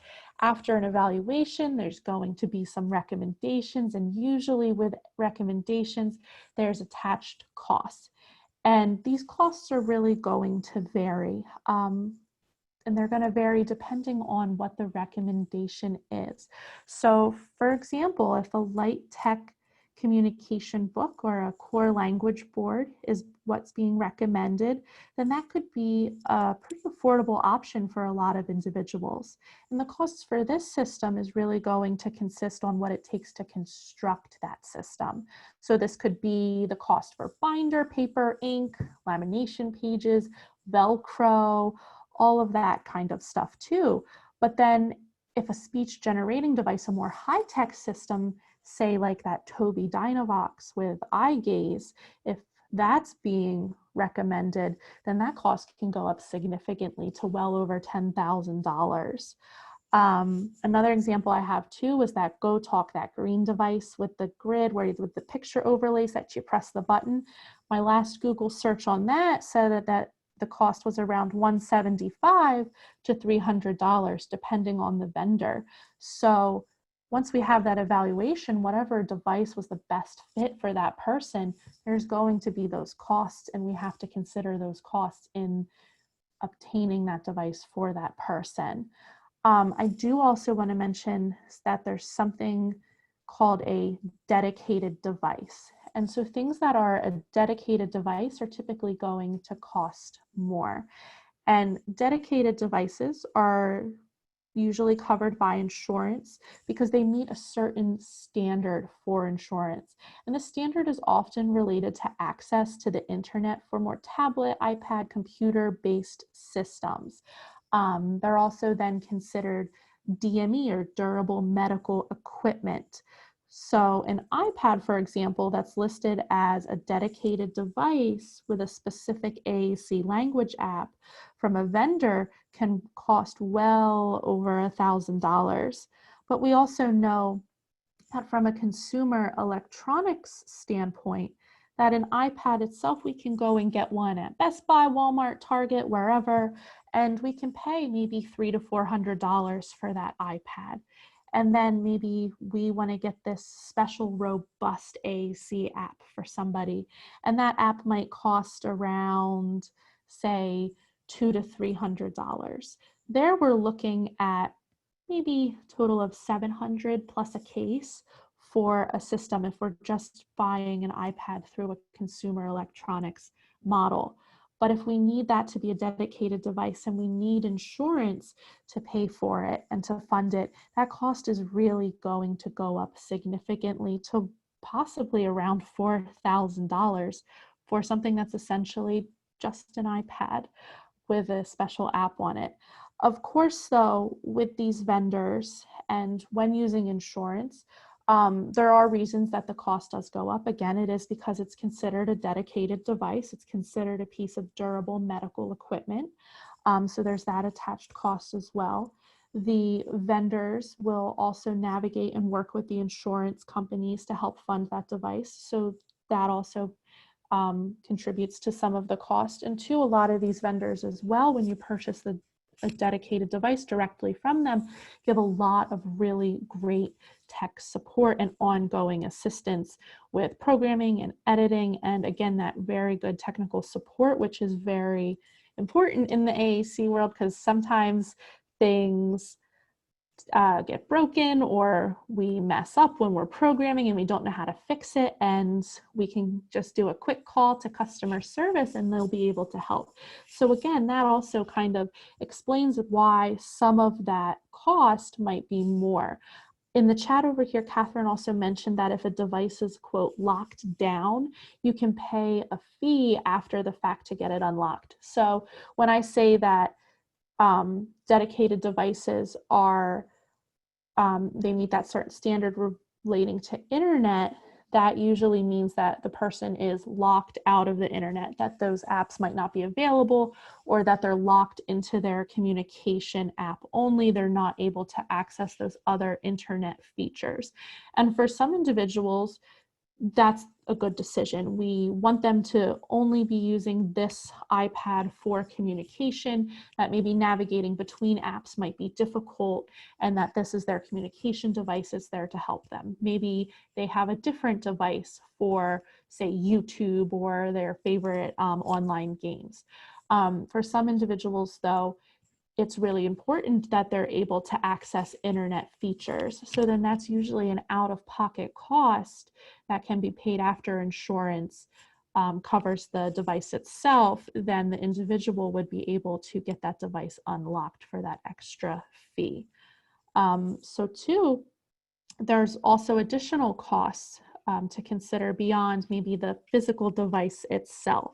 B: after an evaluation, there's going to be some recommendations, and usually with recommendations, there's attached costs. And these costs are really going to vary. And they're going to vary depending on what the recommendation is. So for example, if a light tech communication book or a core language board is what's being recommended, then that could be a pretty affordable option for a lot of individuals. And the costs for this system is really going to consist on what it takes to construct that system. So this could be the cost for binder, paper, ink, lamination pages, Velcro, all of that kind of stuff too. But then if a speech generating device, a more high-tech system, say like that Tobii Dynavox with eye gaze, if that's being recommended, then that cost can go up significantly to well over $10,000. Another example I have too was that GoTalk, that green device with the grid with the picture overlays that you press the button. My last Google search on that said that the cost was around $175 to $300, depending on the vendor. So once we have that evaluation, whatever device was the best fit for that person, there's going to be those costs, and we have to consider those costs in obtaining that device for that person. I do also want to mention that there's something called a dedicated device. And so things that are a dedicated device are typically going to cost more. And dedicated devices are usually covered by insurance because they meet a certain standard for insurance. And the standard is often related to access to the internet for more tablet, iPad, computer-based systems. They're also then considered DME, or durable medical equipment. So an iPad, for example, that's listed as a dedicated device with a specific AAC language app from a vendor can cost well over $1,000. But we also know that from a consumer electronics standpoint, that an iPad itself, we can go and get one at Best Buy, Walmart, Target, wherever, and we can pay maybe $300 to $400 for that iPad. And then maybe we want to get this special robust AAC app for somebody. And that app might cost around, say, $200 to $300. There we're looking at maybe a total of $700 plus a case for a system if we're just buying an iPad through a consumer electronics model. But if we need that to be a dedicated device and we need insurance to pay for it and to fund it, that cost is really going to go up significantly to possibly around $4,000 for something that's essentially just an iPad with a special app on it. Of course, though, with these vendors and when using insurance, there are reasons that the cost does go up. Again, it is because it's considered a dedicated device. It's considered a piece of durable medical equipment. So there's that attached cost as well. The vendors will also navigate and work with the insurance companies to help fund that device. So that also contributes to some of the cost. And to a lot of these vendors as well, when you purchase a dedicated device directly from them, you have a lot of really great tech support and ongoing assistance with programming and editing. And again, that very good technical support, which is very important in the AAC world, because sometimes things get broken or we mess up when we're programming and we don't know how to fix it, and we can just do a quick call to customer service and they'll be able to help. So again, that also kind of explains why some of that cost might be more. In the chat over here, Catherine also mentioned that if a device is, quote, locked down, you can pay a fee after the fact to get it unlocked. So when I say that dedicated devices are, they meet that certain standard relating to internet, that usually means that the person is locked out of the internet, that those apps might not be available, or that they're locked into their communication app only. They're not able to access those other internet features. And for some individuals, that's a good decision. We want them to only be using this iPad for communication, that maybe navigating between apps might be difficult, and that this is their communication device is there to help them. Maybe they have a different device for, say, YouTube or their favorite online games. For some individuals, though, it's really important that they're able to access internet features. So then that's usually an out-of-pocket cost that can be paid after insurance covers the device itself. Then the individual would be able to get that device unlocked for that extra fee. So too, there's also additional costs to consider beyond maybe the physical device itself.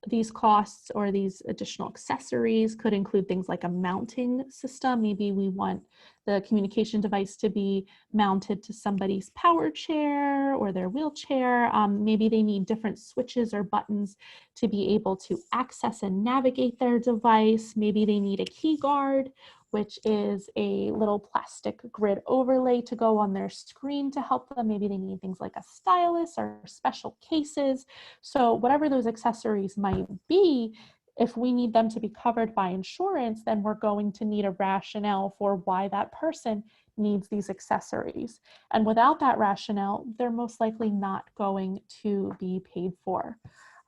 B: These costs or these additional accessories could include things like a mounting system. Maybe we want the communication device to be mounted to somebody's power chair or their wheelchair. Maybe they need different switches or buttons to be able to access and navigate their device. Maybe they need a key guard, which is a little plastic grid overlay to go on their screen to help them. Maybe they need things like a stylus or special cases. So whatever those accessories might be, if we need them to be covered by insurance, then we're going to need a rationale for why that person needs these accessories. And without that rationale, they're most likely not going to be paid for.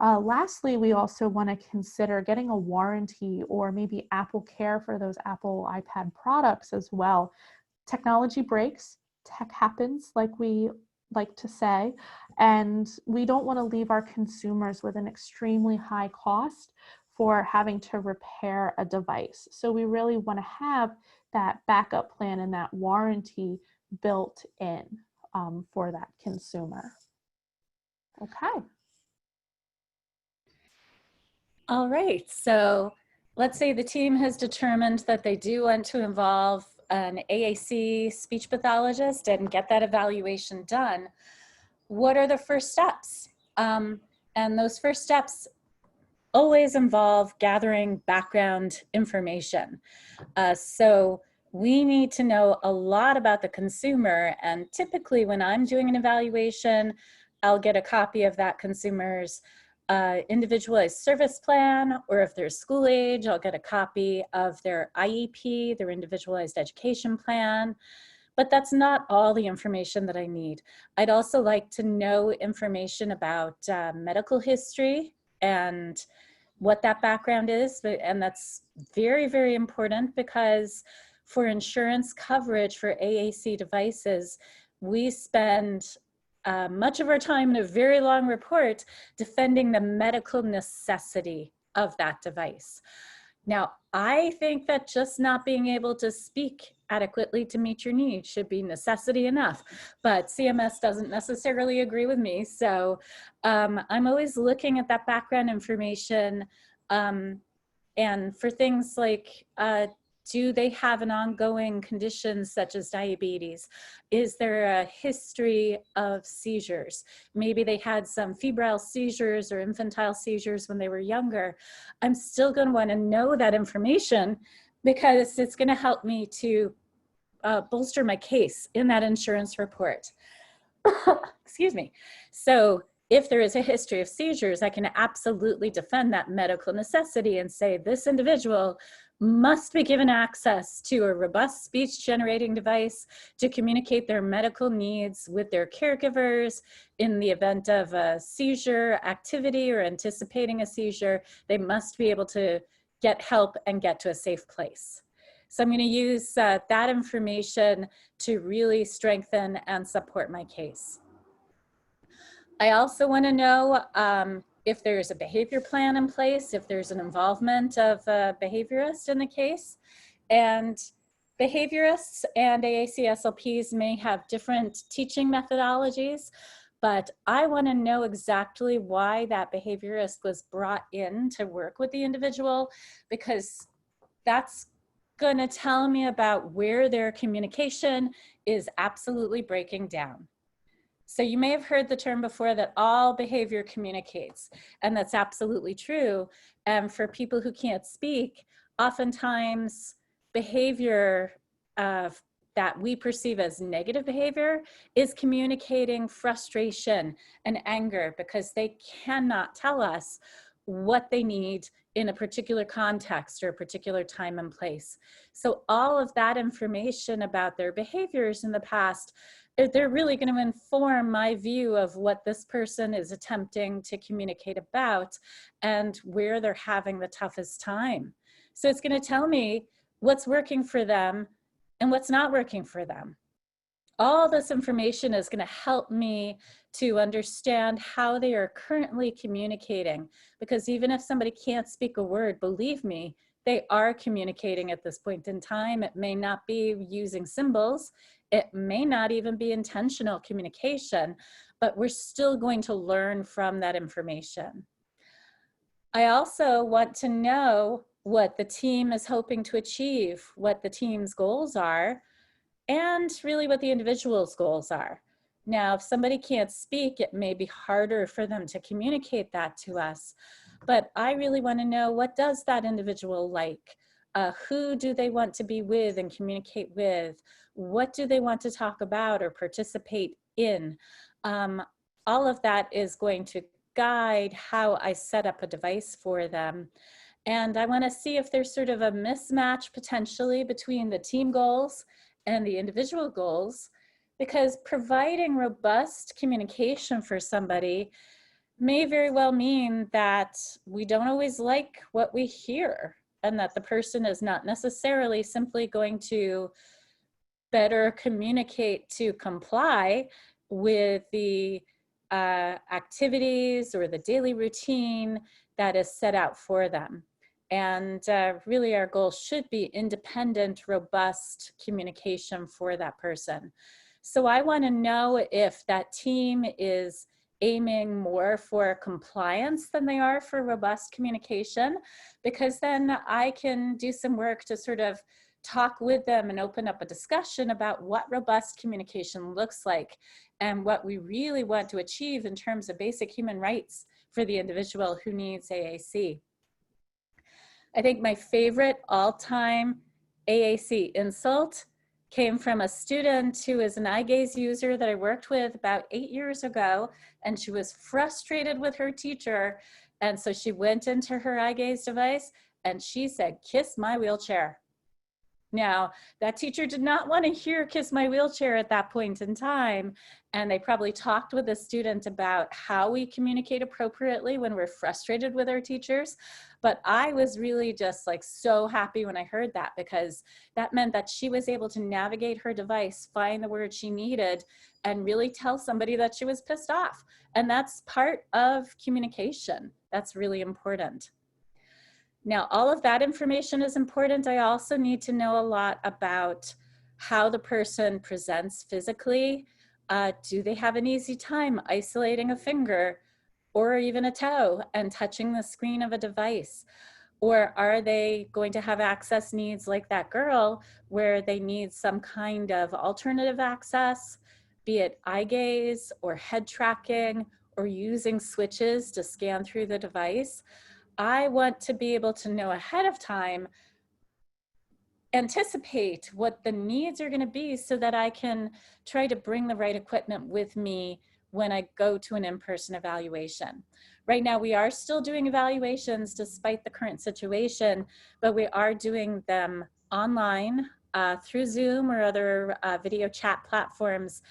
B: Lastly, we also want to consider getting a warranty or maybe Apple Care for those Apple iPad products as well. Technology breaks, tech happens, like we like to say, and we don't want to leave our consumers with an extremely high cost for having to repair a device. So we really want to have that backup plan and that warranty built in for that consumer. Okay.
A: All right, so let's say the team has determined that they do want to involve an AAC speech pathologist and get that evaluation done. What are the first steps? And those first steps always involve gathering background information. So we need to know a lot about the consumer, and typically when I'm doing an evaluation, I'll get a copy of that consumer's individualized service plan, or if they're school age, I'll get a copy of their IEP, their individualized education plan. But that's not all the information that I need. I'd also like to know information about medical history and what that background is. And that's very, very important, because for insurance coverage for AAC devices, we spend much of our time in a very long report defending the medical necessity of that device. Now, I think that just not being able to speak adequately to meet your needs should be necessity enough, but CMS doesn't necessarily agree with me. So I'm always looking at that background information, and for things like, do they have an ongoing condition such as diabetes? Is there a history of seizures? Maybe they had some febrile seizures or infantile seizures when they were younger. I'm still going to want to know that information because it's going to help me to bolster my case in that insurance report. Excuse me. So if there is a history of seizures, I can absolutely defend that medical necessity and say this individual must be given access to a robust speech generating device to communicate their medical needs with their caregivers. In the event of a seizure activity or anticipating a seizure, they must be able to get help and get to a safe place. So I'm going to use that information to really strengthen and support my case. I also want to know if there's a behavior plan in place, if there's an involvement of a behaviorist in the case. And behaviorists and AAC SLPs may have different teaching methodologies, but I want to know exactly why that behaviorist was brought in to work with the individual, because that's going to tell me about where their communication is absolutely breaking down. So you may have heard the term before that all behavior communicates, and that's absolutely true. And for people who can't speak, oftentimes behavior that we perceive as negative behavior is communicating frustration and anger because they cannot tell us what they need in a particular context or a particular time and place. So all of that information about their behaviors in the past, they're really going to inform my view of what this person is attempting to communicate about and where they're having the toughest time. So it's going to tell me what's working for them and what's not working for them. All this information is going to help me to understand how they are currently communicating, because even if somebody can't speak a word, believe me, they are communicating at this point in time. It may not be using symbols. It may not even be intentional communication, but we're still going to learn from that information. I also want to know what the team is hoping to achieve, what the team's goals are, and really what the individual's goals are. Now, if somebody can't speak, it may be harder for them to communicate that to us, but I really want to know, what does that individual like? Who do they want to be with and communicate with? What do they want to talk about or participate in? All of that is going to guide how I set up a device for them. And I want to see if there's sort of a mismatch potentially between the team goals and the individual goals, because providing robust communication for somebody may very well mean that we don't always like what we hear, and that the person is not necessarily simply going to better communicate to comply with the activities or the daily routine that is set out for them. And really our goal should be independent, robust communication for that person. So I want to know if that team is aiming more for compliance than they are for robust communication, because then I can do some work to sort of talk with them and open up a discussion about what robust communication looks like and what we really want to achieve in terms of basic human rights for the individual who needs AAC. I think my favorite all-time AAC insult came from a student who is an eye gaze user that I worked with about 8 years ago, and she was frustrated with her teacher, and so she went into her eye gaze device and she said, "Kiss my wheelchair." Now, that teacher did not want to hear "kiss my wheelchair" at that point in time, and they probably talked with the student about how we communicate appropriately when we're frustrated with our teachers. But I was really just like so happy when I heard that, because that meant that she was able to navigate her device, find the word she needed, and really tell somebody that she was pissed off. And that's part of communication. That's really important. Now, all of that information is important. I also need to know a lot about how the person presents physically. Do they have an easy time isolating a finger or even a toe and touching the screen of a device? Or are they going to have access needs like that girl where they need some kind of alternative access, be it eye gaze or head tracking or using switches to scan through the device? I want to be able to know ahead of time, anticipate what the needs are going to be so that I can try to bring the right equipment with me when I go to an in-person evaluation. Right now, we are still doing evaluations despite the current situation, but we are doing them online through Zoom or other video chat platforms.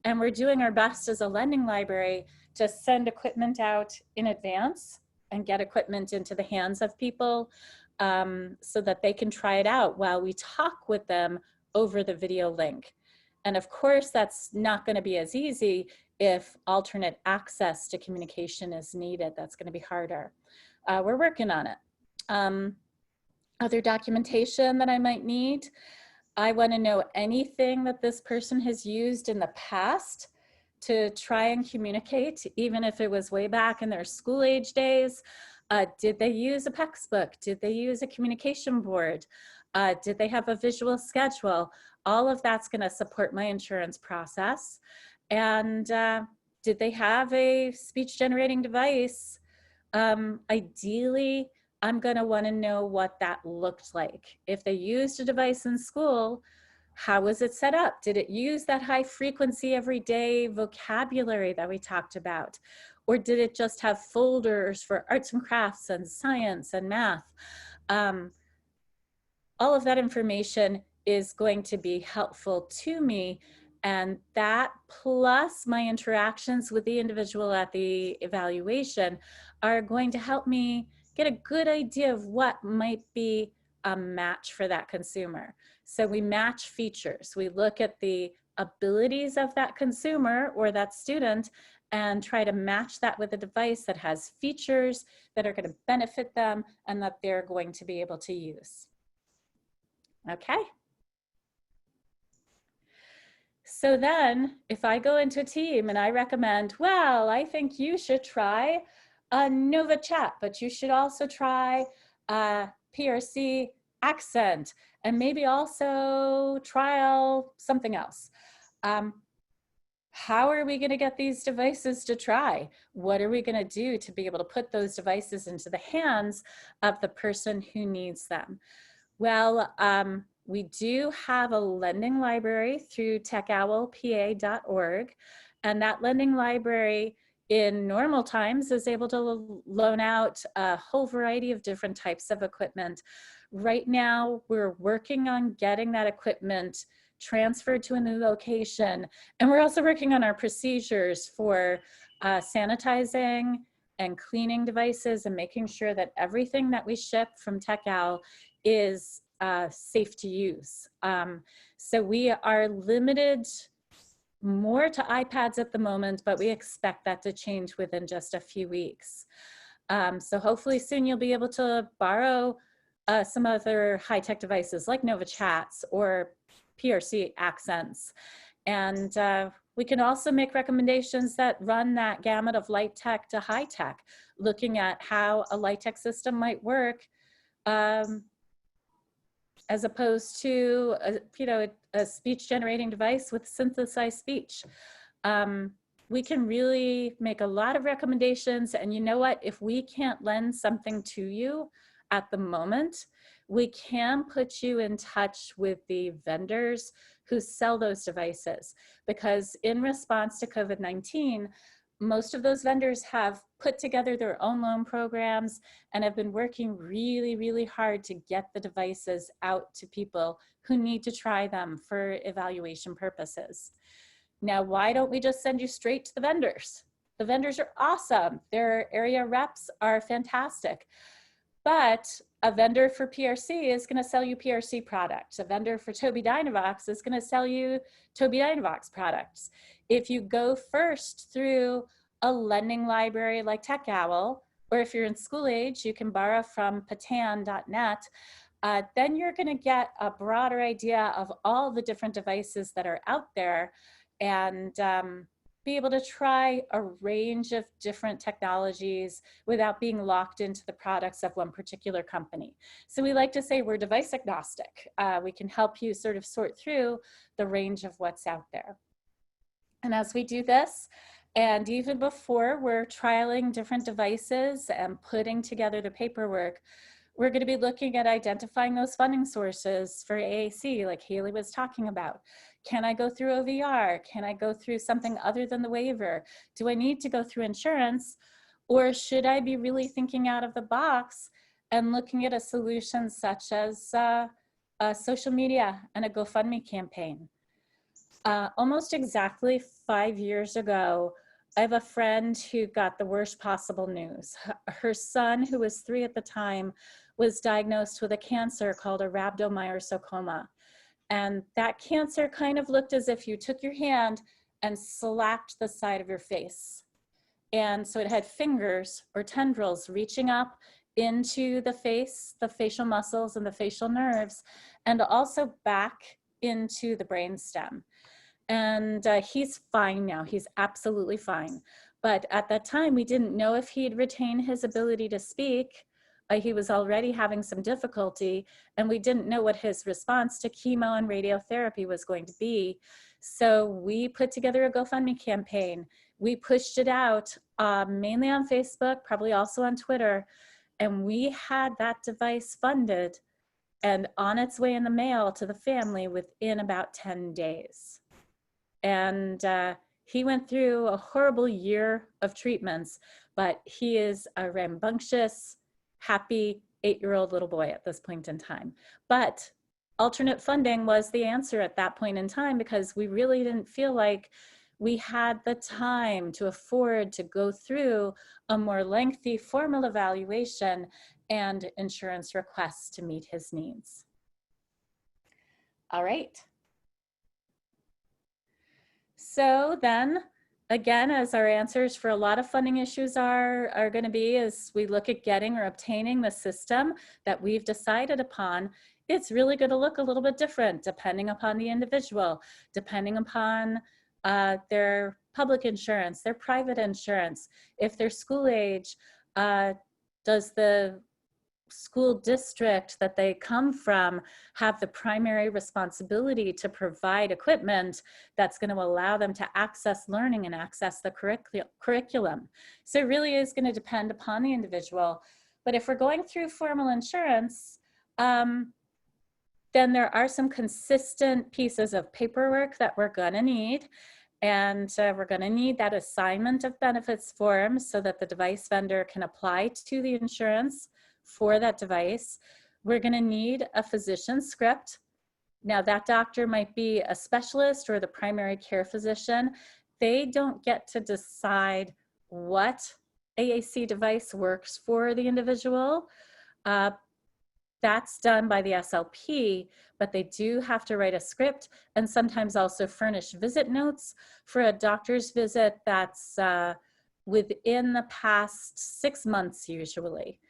A: And we're doing our best as a lending library to send equipment out in advance and get equipment into the hands of people so that they can try it out while we talk with them over the video link. And of course, that's not going to be as easy if alternate access to communication is needed. That's going to be harder. We're working on it. Other documentation that I might need. I want to know anything that this person has used in the past to try and communicate, even if it was way back in their school age days. Did they use a PEX book? Did they use a communication board? Did they have a visual schedule? All of that's going to support my insurance process. And did they have a speech generating device? Ideally, I'm going to want to know what that looked like. If they used a device in school, how was it set up? Did it use that high frequency everyday vocabulary that we talked about? Or did it just have folders for arts and crafts and science and math? All of that information is going to be helpful to me, and that plus my interactions with the individual at the evaluation are going to help me get a good idea of what might be a match for that consumer. So we match features. We look at the abilities of that consumer or that student and try to match that with a device that has features that are going to benefit them and that they're going to be able to use. Okay. So then if I go into a team and I recommend, well, I think you should try a Nova Chat, but you should also try a PRC Accent and maybe also trial something else. How are we going to get these devices to try? What are we going to do to be able to put those devices into the hands of the person who needs them? Well, we do have a lending library through TechOWLPA.org, and that lending library in normal times is able to loan out a whole variety of different types of equipment. Right now, we're working on getting that equipment transferred to a new location, and we're also working on our procedures for sanitizing and cleaning devices and making sure that everything that we ship from TechOWL is safe to use. So we are limited more to iPads at the moment, but we expect that to change within just a few weeks. So hopefully soon you'll be able to borrow some other high-tech devices like Nova Chats or PRC Accents. And we can also make recommendations that run that gamut of light tech to high tech, looking at how a light tech system might work as opposed to a speech generating device with synthesized speech. We can really make a lot of recommendations, and you know what, if we can't lend something to you at the moment, we can put you in touch with the vendors who sell those devices, because in response to COVID-19, most of those vendors have put together their own loan programs and have been working really, really hard to get the devices out to people who need to try them for evaluation purposes. Now, why don't we just send you straight to the vendors? The vendors are awesome. Their area reps are fantastic. But a vendor for PRC is going to sell you PRC products. A vendor for Tobii Dynavox is going to sell you Tobii Dynavox products. If you go first through a lending library like TechOWL or if you're in school age, you can borrow from patan.net. Then you're going to get a broader idea of all the different devices that are out there, and be able to try a range of different technologies without being locked into the products of one particular company. So we like to say we're device agnostic. We can help you sort of sort through the range of what's out there. And as we do this, and even before we're trialing different devices and putting together the paperwork, we're going to be looking at identifying those funding sources for AAC, like Haley was talking about. Can I go through a VR? Can I go through something other than the waiver? Do I need to go through insurance? Or should I be really thinking out of the box and looking at a solution such as social media and a GoFundMe campaign? Almost exactly 5 years ago, I have a friend who got the worst possible news. Her son, who was 3 at the time, was diagnosed with a cancer called a rhabdomyosarcoma. And that cancer kind of looked as if you took your hand and slapped the side of your face. And so it had fingers or tendrils reaching up into the face, the facial muscles and the facial nerves, and also back into the brainstem. And he's fine now. He's absolutely fine. But at that time, we didn't know if he'd retain his ability to speak. He was already having some difficulty, and we didn't know what his response to chemo and radiotherapy was going to be. So we put together a GoFundMe campaign. We pushed it out mainly on Facebook, probably also on Twitter, and we had that device funded and on its way in the mail to the family within about 10 days. And he went through a horrible year of treatments, but he is a rambunctious, happy 8-year-old little boy at this point in time. But alternate funding was the answer at that point in time, because we really didn't feel like we had the time to afford to go through a more lengthy formal evaluation and insurance requests to meet his needs. All right. So then, again, as our answers for a lot of funding issues are going to be, as we look at getting or obtaining the system that we've decided upon, it's really going to look a little bit different depending upon the individual, depending upon their public insurance, their private insurance. If they're school age, does the school district that they come from have the primary responsibility to provide equipment that's going to allow them to access learning and access the curriculum? So it really is going to depend upon the individual. But if we're going through formal insurance, then there are some consistent pieces of paperwork that we're going to need. And we're going to need that assignment of benefits form so that the device vendor can apply to the insurance for that device. We're going to need a physician script. Now that doctor might be a specialist or the primary care physician. They don't get to decide what AAC device works for the individual. That's done by the SLP, but they do have to write a script and sometimes also furnish visit notes for a doctor's visit that's within the past 6 months usually.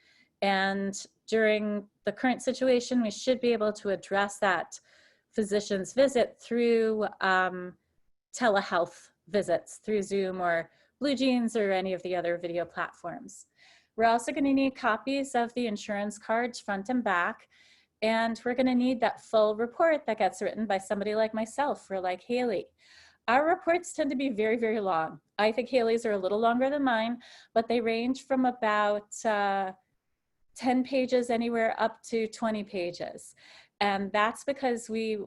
A: And during the current situation, we should be able to address that physician's visit through telehealth visits through Zoom or BlueJeans or any of the other video platforms. We're also going to need copies of the insurance cards front and back, and we're going to need that full report that gets written by somebody like myself or like Haley. Our reports tend to be very, very long. I think Haley's are a little longer than mine, but they range from about 10 pages anywhere up to 20 pages. And that's because we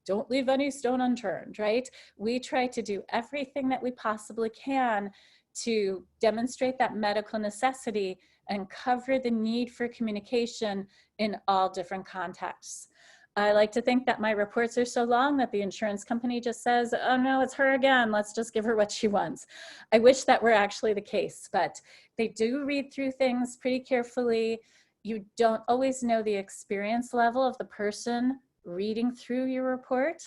A: don't leave any stone unturned, right? We try to do everything that we possibly can to demonstrate that medical necessity and cover the need for communication in all different contexts. I like to think that my reports are so long that the insurance company just says, oh no, it's her again, let's just give her what she wants. I wish that were actually the case, but they do read through things pretty carefully. You don't always know the experience level of the person reading through your report,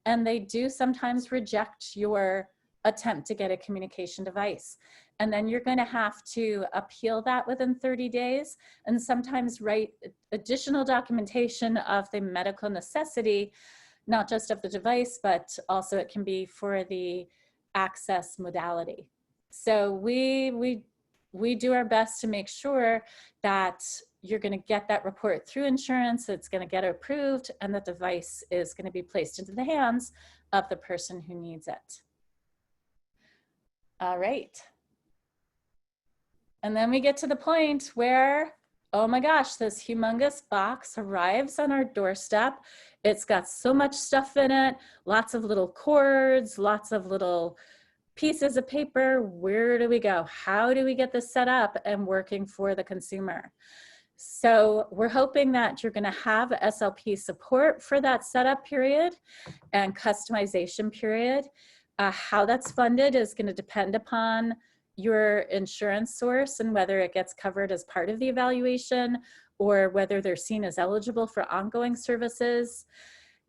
A: and they do sometimes reject your attempt to get a communication device. And then you're going to have to appeal that within 30 days and sometimes write additional documentation of the medical necessity, not just of the device, but also it can be for the access modality. So we do our best to make sure that you're going to get that report through insurance, it's going to get approved, and the device is going to be placed into the hands of the person who needs it. All right. And then we get to the point where, oh my gosh, this humongous box arrives on our doorstep. It's got so much stuff in it, lots of little cords, lots of little pieces of paper. Where do we go? How do we get this set up and working for the consumer? So we're hoping that you're going to have SLP support for that setup period and customization period. How that's funded is going to depend upon your insurance source and whether it gets covered as part of the evaluation or whether they're seen as eligible for ongoing services.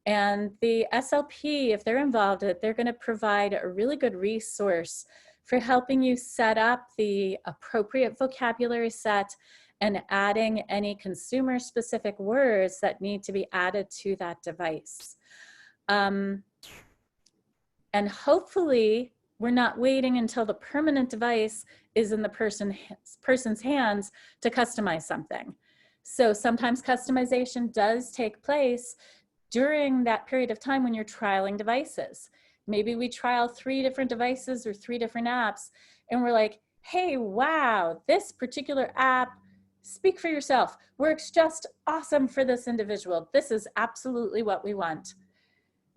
A: And the SLP, if they're involved, they're going to provide a really good resource for helping you set up the appropriate vocabulary set and adding any consumer specific words that need to be added to that device. And hopefully we're not waiting until the permanent device is in the person's hands to customize something. So sometimes customization does take place during that period of time when you're trialing devices. Maybe we trial 3 different devices or 3 different apps and we're like, hey, wow, this particular app, speak for yourself, works just awesome for this individual. This is absolutely what we want.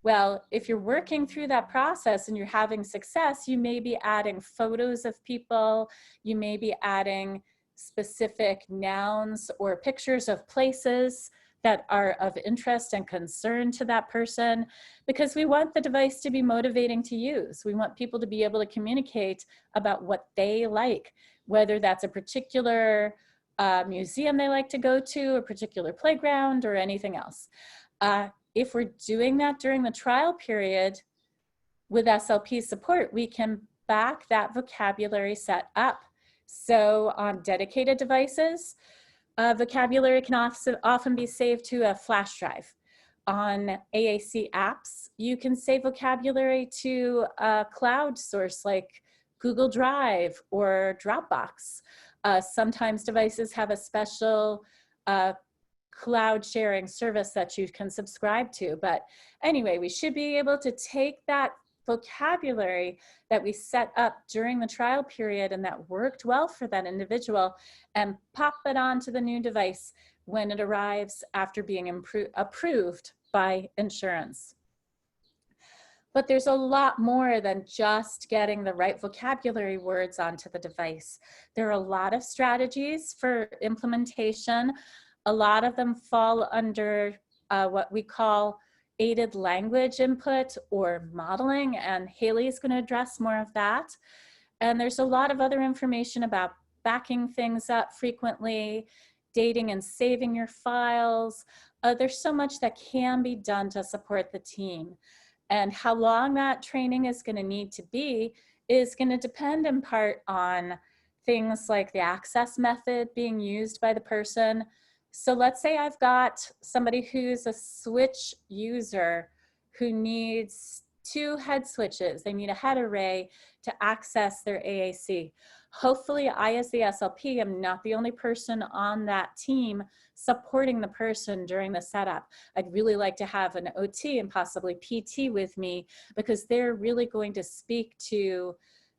A: Well, if you're working through that process and you're having success, you may be adding photos of people, you may be adding specific nouns or pictures of places that are of interest and concern to that person, because we want the device to be motivating to use. We want people to be able to communicate about what they like, whether that's a particular museum they like to go to, a particular playground, or anything else. If we're doing that during the trial period with SLP support, we can back that vocabulary set up. So on dedicated devices, vocabulary can often be saved to a flash drive. On AAC apps, you can save vocabulary to a cloud source like Google Drive or Dropbox. Sometimes devices have a special cloud sharing service that you can subscribe to. But anyway, we should be able to take that vocabulary that we set up during the trial period and that worked well for that individual and pop it onto the new device when it arrives after being approved by insurance. But there's a lot more than just getting the right vocabulary words onto the device. There are a lot of strategies for implementation. A lot of them fall under what we call aided language input or modeling, and Haley's going to address more of that. And there's a lot of other information about backing things up frequently, dating and saving your files. There's so much that can be done to support the team. And how long that training is going to need to be is going to depend in part on things like the access method being used by the person. So let's say I've got somebody who's a switch user who needs 2 head switches. They need a head array to access their AAC. Hopefully I, as the SLP, am not the only person on that team supporting the person during the setup. I'd really like to have an OT and possibly PT with me because they're really going to speak to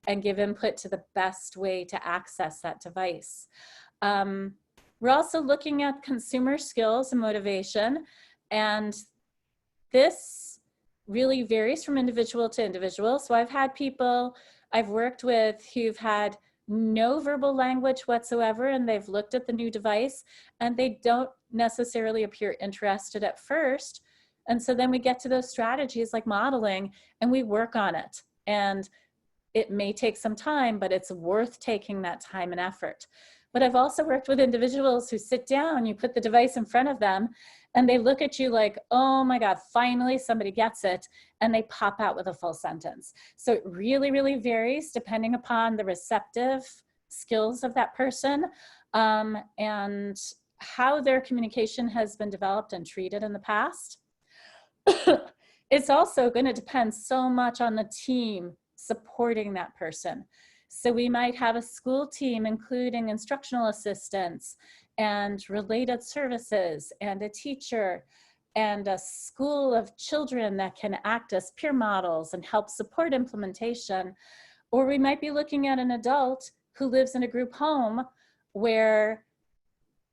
A: and give input to the best way to access that device. We're also looking at consumer skills and motivation, and this really varies from individual to individual. So I've had people I've worked with who've had no verbal language whatsoever, and they've looked at the new device and they don't necessarily appear interested at first. And so then we get to those strategies like modeling and we work on it. And it may take some time, but it's worth taking that time and effort. But I've also worked with individuals who sit down, you put the device in front of them, and they look at you like, oh my God, finally somebody gets it, and they pop out with a full sentence. So it really, really varies depending upon the receptive skills of that person and how their communication has been developed and treated in the past. It's also going to depend so much on the team supporting that person. So we might have a school team, including instructional assistants and related services and a teacher and a school of children that can act as peer models and help support implementation. Or we might be looking at an adult who lives in a group home where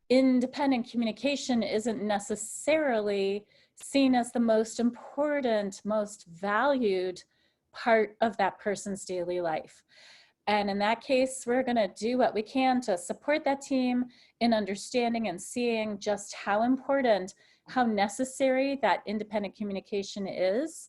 A: independent communication isn't necessarily seen as the most important, most valued part of that person's daily life. And in that case, we're going to do what we can to support that team in understanding and seeing just how important, how necessary that independent communication is.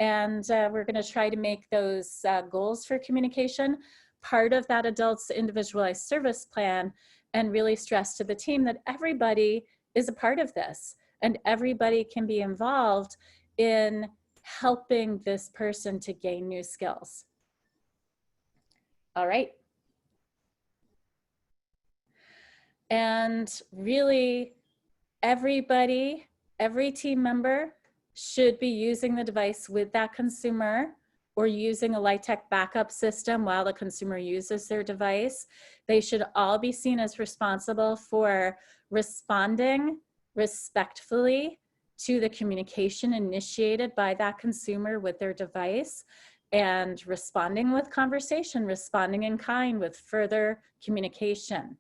A: And we're going to try to make those goals for communication part of that adult's individualized service plan, and really stress to the team that everybody is a part of this and everybody can be involved in helping this person to gain new skills. All right. And really, everybody, every team member should be using the device with that consumer or using a LITech backup system while the consumer uses their device. They should all be seen as responsible for responding respectfully to the communication initiated by that consumer with their device, and responding with conversation, responding in kind with further communication.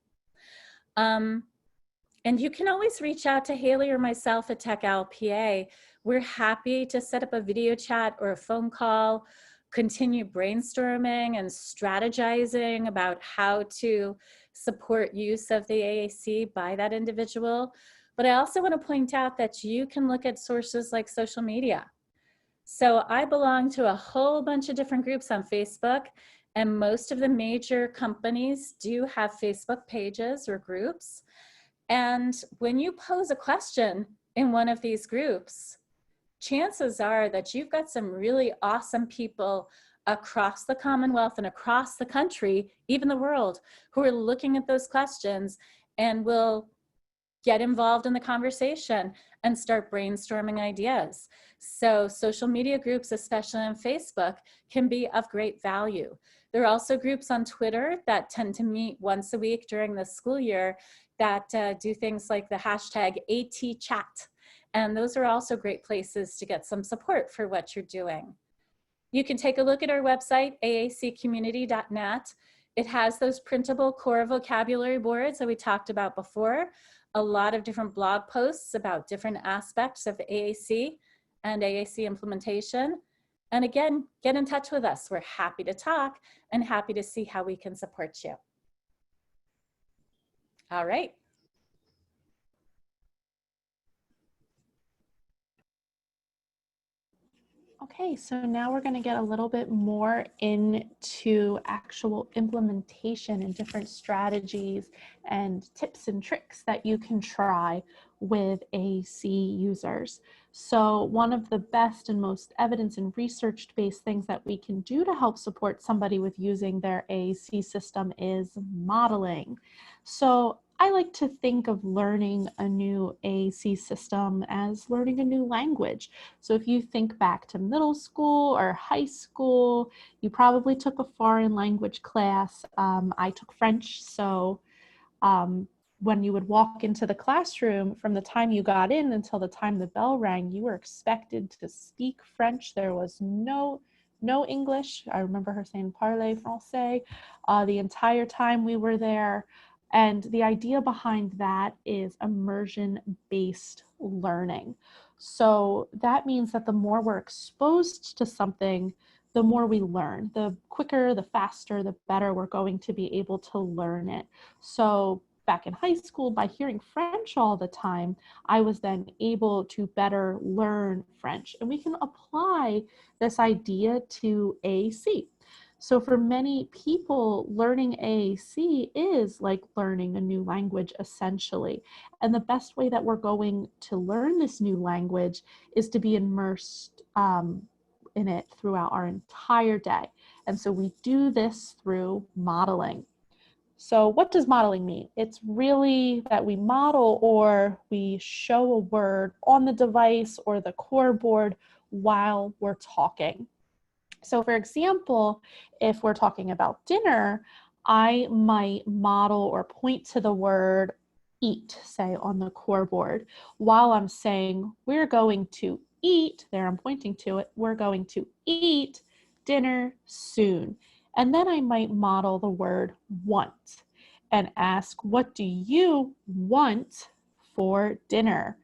A: And you can always reach out to Haley or myself at TechOWL PA. We're happy to set up a video chat or a phone call, continue brainstorming and strategizing about how to support use of the AAC by that individual. But I also want to point out that you can look at sources like social media. So I belong to a whole bunch of different groups on Facebook, and most of the major companies do have Facebook pages or groups. And when you pose a question in one of these groups, chances are that you've got some really awesome people across the Commonwealth and across the country, even the world, who are looking at those questions and will get involved in the conversation and start brainstorming ideas. So social media groups, especially on Facebook, can be of great value. There are also groups on Twitter that tend to meet once a week during the school year that do things like the hashtag ATChat. And those are also great places to get some support for what you're doing. You can take a look at our website, aaccommunity.net. It has those printable core vocabulary boards that we talked about before, a lot of different blog posts about different aspects of AAC and AAC implementation. And again, get in touch with us. We're happy to talk and happy to see how we can support you. All right.
B: Okay, so now we're going to get a little bit more into actual implementation and different strategies and tips and tricks that you can try with AAC users. So one of the best and most evidence and research-based things that we can do to help support somebody with using their AAC system is modeling. So I like to think of learning a new AAC system as learning a new language. So if you think back to middle school or high school, you probably took a foreign language class. I took French, so when you would walk into the classroom, from the time you got in until the time the bell rang, you were expected to speak French. There was no English. I remember her saying parlez français the entire time we were there. And the idea behind that is immersion-based learning. So that means that the more we're exposed to something, the more we learn. The quicker, the faster, the better we're going to be able to learn it. So back in high school, by hearing French all the time, I was then able to better learn French. And we can apply this idea to AAC. So for many people, learning AAC is like learning a new language essentially. And the best way that we're going to learn this new language is to be immersed in it throughout our entire day. And so we do this through modeling. So what does modeling mean? It's really that we model or we show a word on the device or the core board while we're talking. So for example, if we're talking about dinner, I might model or point to the word eat, say on the core board, while I'm saying we're going to eat, there I'm pointing to it, we're going to eat dinner soon. And then I might model the word want and ask, what do you want for dinner?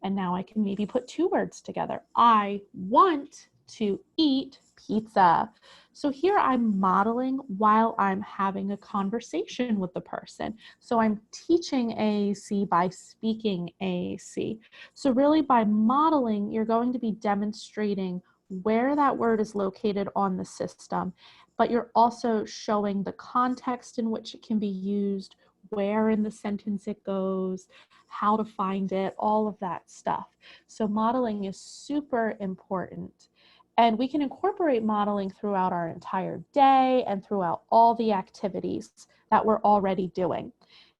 B: And now I can maybe put two words together. I want to eat pizza. So here I'm modeling while I'm having a conversation with the person. So I'm teaching AAC by speaking AAC. So really by modeling, you're going to be demonstrating where that word is located on the system, but you're also showing the context in which it can be used, where in the sentence it goes, how to find it, all of that stuff. So modeling is super important. And we can incorporate modeling throughout our entire day and throughout all the activities that we're already doing.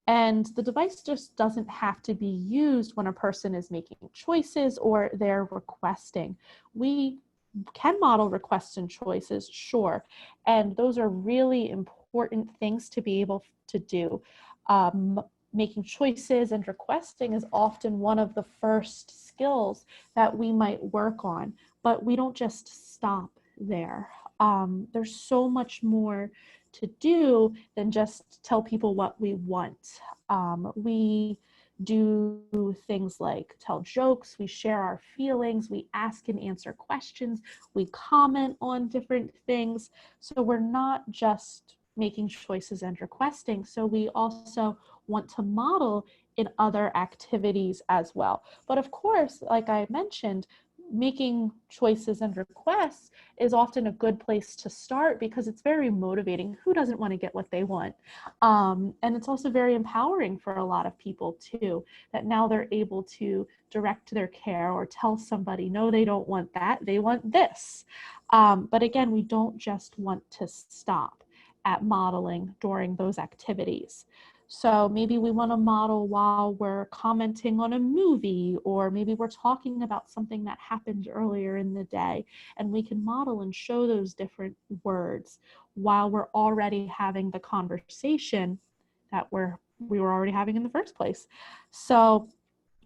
B: And the device just doesn't have to be used when a person is making choices or they're requesting. We can model requests and choices, sure. And those are really important things to be able to do. Making choices and requesting is often one of the first skills that we might work on, but we don't just stop there. There's so much more to do than just tell people what we want. We do things like tell jokes, we share our feelings, we ask and answer questions, we comment on different things. So we're not just making choices and requesting. So we also want to model in other activities as well. But of course, like I mentioned, making choices and requests is often a good place to start because it's very motivating. Who doesn't want to get what they want? And it's also very empowering for a lot of people too, that now they're able to direct their care or tell somebody, no, they don't want that, they want this. But again, we don't just want to stop at modeling during those activities. So maybe we want to model while we're commenting on a movie, or maybe we're talking about something that happened earlier in the day, and we can model and show those different words while we're already having the conversation that we were already having in the first place. So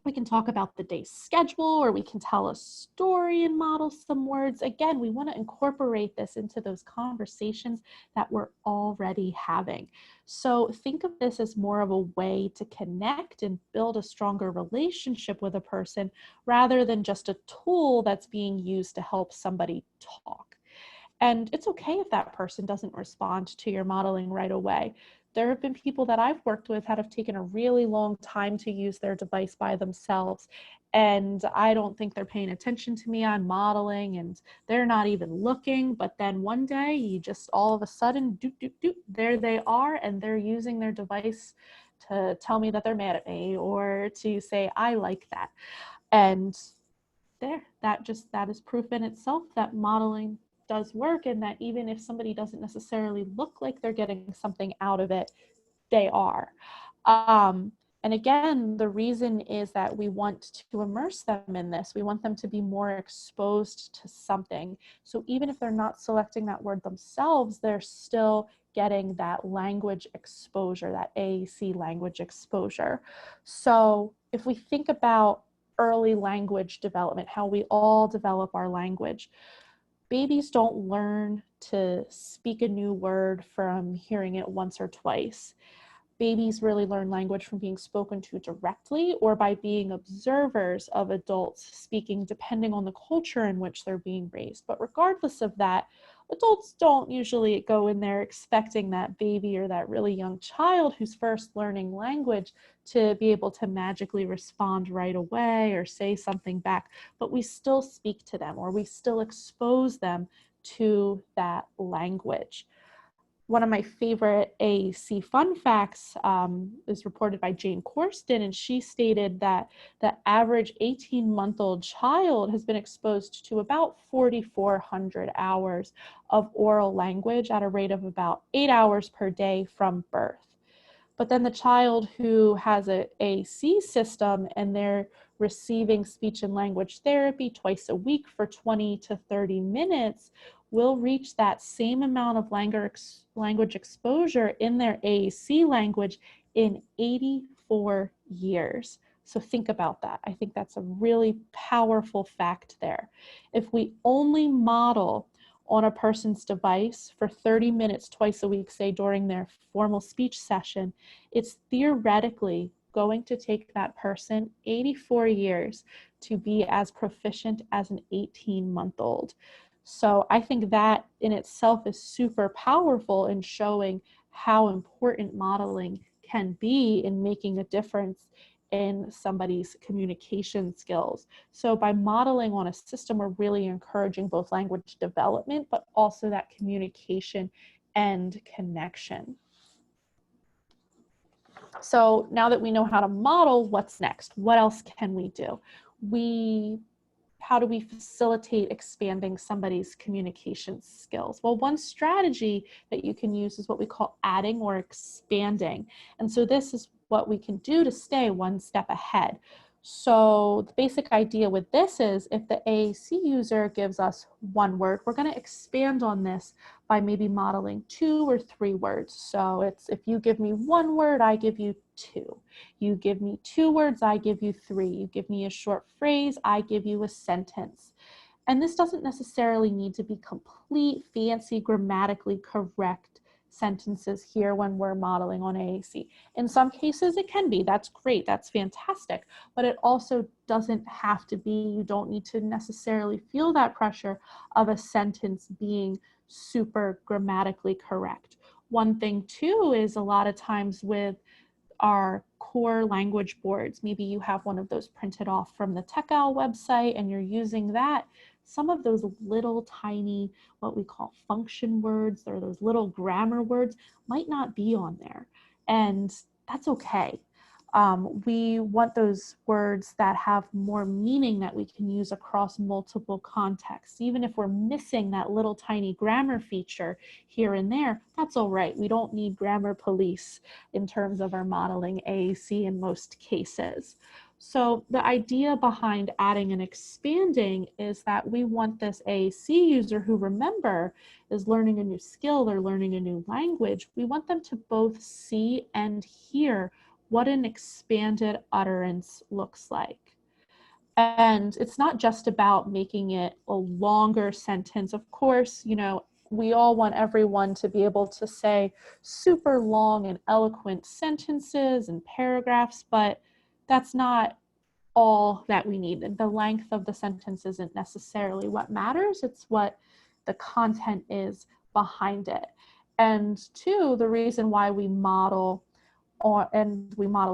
B: we can talk about the day's schedule, or we can tell a story and model some words. Again, we want to incorporate this into those conversations that we're already having. So think of this as more of a way to connect and build a stronger relationship with a person rather than just a tool that's being used to help somebody talk. And it's okay if that person doesn't respond to your modeling right away. There have been people that I've worked with that have taken a really long time to use their device by themselves. And I don't think they're paying attention to me on modeling, and they're not even looking. But then one day you just all of a sudden, doop, doop, doop, there they are, and they're using their device to tell me that they're mad at me or to say, I like that. And that is proof in itself that modeling does work, and that even if somebody doesn't necessarily look like they're getting something out of it, they are. And again, the reason is that we want to immerse them in this. We want them to be more exposed to something. So even if they're not selecting that word themselves, they're still getting that language exposure, that AAC language exposure. So if we think about early language development, how we all develop our language, babies don't learn to speak a new word from hearing it once or twice. Babies really learn language from being spoken to directly or by being observers of adults speaking, depending on the culture in which they're being raised. But regardless of that, adults don't usually go in there expecting that baby or that really young child who's first learning language to be able to magically respond right away or say something back. But we still speak to them, or we still expose them to that language. One of my favorite AAC fun facts is reported by Jane Corsten, and she stated that the average 18-month-old child has been exposed to about 4,400 hours of oral language at a rate of about 8 hours per day from birth. But then the child who has a AAC system and they're receiving speech and language therapy twice a week for 20 to 30 minutes will reach that same amount of language exposure in their AAC language in 84 years. So think about that. I think that's a really powerful fact there. If we only model on a person's device for 30 minutes twice a week, say during their formal speech session, it's theoretically going to take that person 84 years to be as proficient as an 18-month-old. So I think that in itself is super powerful in showing how important modeling can be in making a difference in somebody's communication skills. So by modeling on a system, we're really encouraging both language development, but also that communication and connection. So now that we know how to model, what's next? What else can we do? How do we facilitate expanding somebody's communication skills? Well, one strategy that you can use is what we call adding or expanding. And so this is what we can do to stay one step ahead. So the basic idea with this is if the AAC user gives us one word, we're going to expand on this by maybe modeling 2 or 3 words. So it's if you give me one word, I give you 2. You give me 2 words, I give you 3. You give me a short phrase, I give you a sentence. And this doesn't necessarily need to be complete, fancy, grammatically correct sentences here when we're modeling on AAC. In some cases it can be, that's great, that's fantastic, but it also doesn't have to be. You don't need to necessarily feel that pressure of a sentence being super grammatically correct. One thing too is a lot of times with our core language boards, maybe you have one of those printed off from the TechOWL website and you're using that, some of those little tiny, what we call function words or those little grammar words might not be on there. And that's okay. We want those words that have more meaning that we can use across multiple contexts. Even if we're missing that little tiny grammar feature here and there, that's all right. We don't need grammar police in terms of our modeling AAC in most cases. So the idea behind adding and expanding is that we want this AAC user who, remember, is learning a new skill or learning a new language, we want them to both see and hear what an expanded utterance looks like. And it's not just about making it a longer sentence. Of course, you know, we all want everyone to be able to say super long and eloquent sentences and paragraphs, but that's not all that we need. The length of the sentence isn't necessarily what matters. It's what the content is behind it. And two, the reason why we model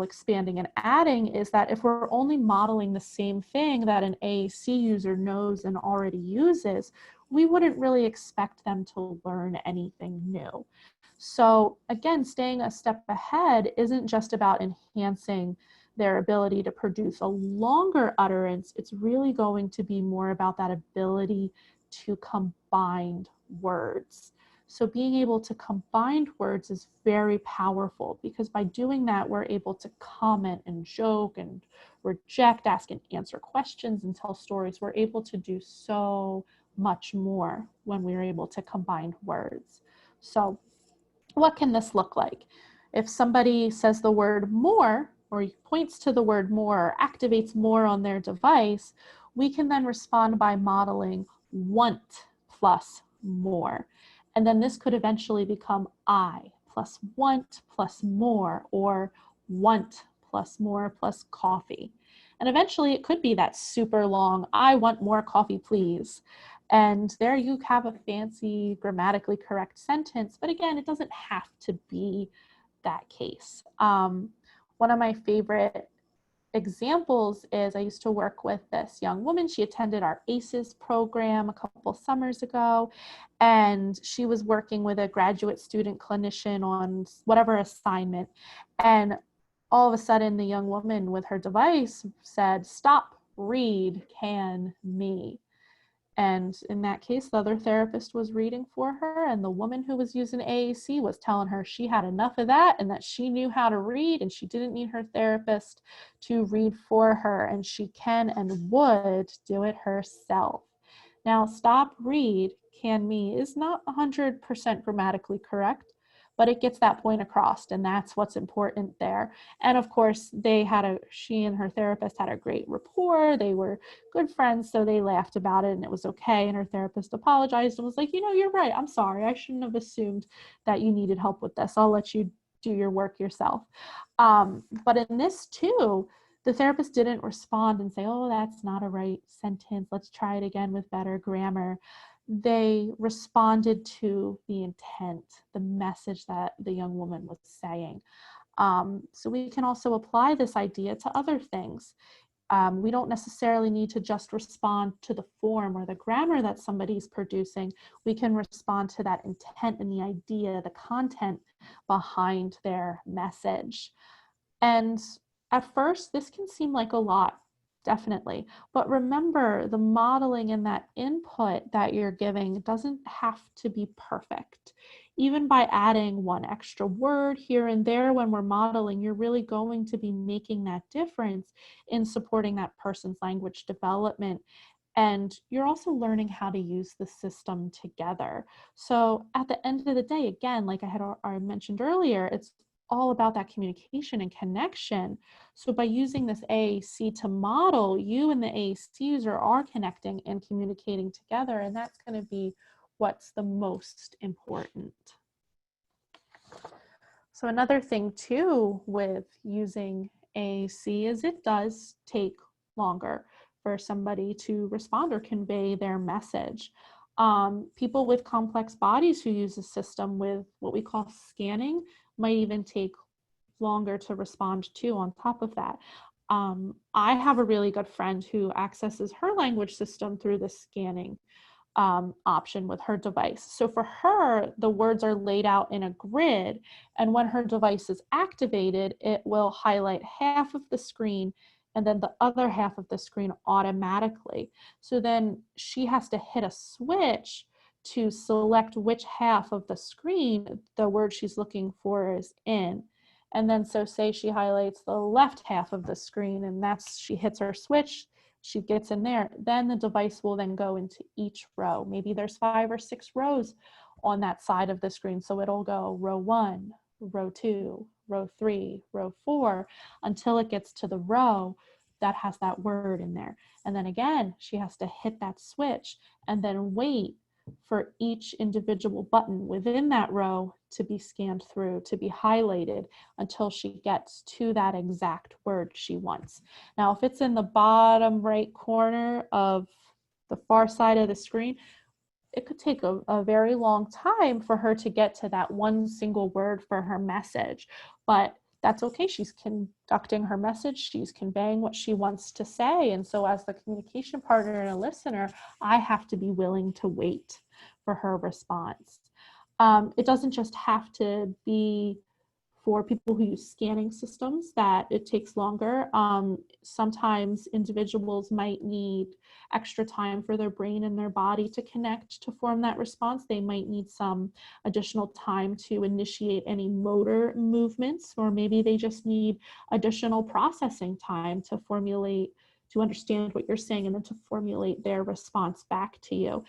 B: expanding and adding is that if we're only modeling the same thing that an AAC user knows and already uses, we wouldn't really expect them to learn anything new. So again, staying a step ahead isn't just about enhancing their ability to produce a longer utterance. It's really going to be more about that ability to combine words. So being able to combine words is very powerful because by doing that, we're able to comment and joke and reject, ask and answer questions and tell stories. We're able to do so much more when we're able to combine words. So what can this look like? If somebody says the word more or points to the word more or activates more on their device, we can then respond by modeling want plus more. And then this could eventually become I plus want plus more, or want plus more plus coffee. And eventually it could be that super long, I want more coffee, please. And there you have a fancy grammatically correct sentence. But again, it doesn't have to be that case. One of my favorite examples is I used to work with this young woman. She attended our ACEs program a couple summers ago, and she was working with a graduate student clinician on whatever assignment. And all of a sudden, the young woman with her device said, "Stop, read, can me." And in that case, the other therapist was reading for her, and the woman who was using AAC was telling her she had enough of that and that she knew how to read and she didn't need her therapist to read for her, and she can and would do it herself. Now, stop, read, can me is not 100% grammatically correct, but it gets that point across, and that's what's important there. And of course, she and her therapist had a great rapport. They were good friends, so they laughed about it and it was okay. And her therapist apologized and was like, you're right. I'm sorry. I shouldn't have assumed that you needed help with this. I'll let you do your work yourself. But in this too, the therapist didn't respond and say, oh, that's not a right sentence. Let's try it again with better grammar. They responded to the intent, the message that the young woman was saying. So we can also apply this idea to other things. We don't necessarily need to just respond to the form or the grammar that somebody's producing. We can respond to that intent and the idea, the content behind their message. And at first, this can seem like a lot, definitely. But remember, the modeling and that input that you're giving doesn't have to be perfect. Even by adding one extra word here and there when we're modeling, you're really going to be making that difference in supporting that person's language development. And you're also learning how to use the system together. So at the end of the day, again, like I mentioned earlier, it's all about that communication and connection. So by using this AAC to model, you and the AAC user are connecting and communicating together, and that's going to be what's the most important. So another thing too with using AAC is it does take longer for somebody to respond or convey their message. People with complex bodies who use a system with what we call scanning might even take longer to respond to on top of that. I have a really good friend who accesses her language system through the scanning option with her device. So for her, the words are laid out in a grid, and when her device is activated, it will highlight half of the screen and then the other half of the screen automatically. So then she has to hit a switch to select which half of the screen the word she's looking for is in. And then so say she highlights the left half of the screen and she hits her switch, she gets in there, then the device will then go into each row. Maybe there's 5 or 6 rows on that side of the screen. So it'll go row 1, row 2, row 3, row 4, until it gets to the row that has that word in there. And then again, she has to hit that switch and then wait for each individual button within that row to be scanned through, to be highlighted until she gets to that exact word she wants. Now, if it's in the bottom right corner of the far side of the screen, it could take a very long time for her to get to that one single word for her message, but that's okay. She's conducting her message. She's conveying what she wants to say. And so as the communication partner and a listener, I have to be willing to wait for her response. It doesn't just have to be for people who use scanning systems that it takes longer. Sometimes individuals might need extra time for their brain and their body to connect to form that response. They might need some additional time to initiate any motor movements, or maybe they just need additional processing time to understand what you're saying and then to formulate their response back to you.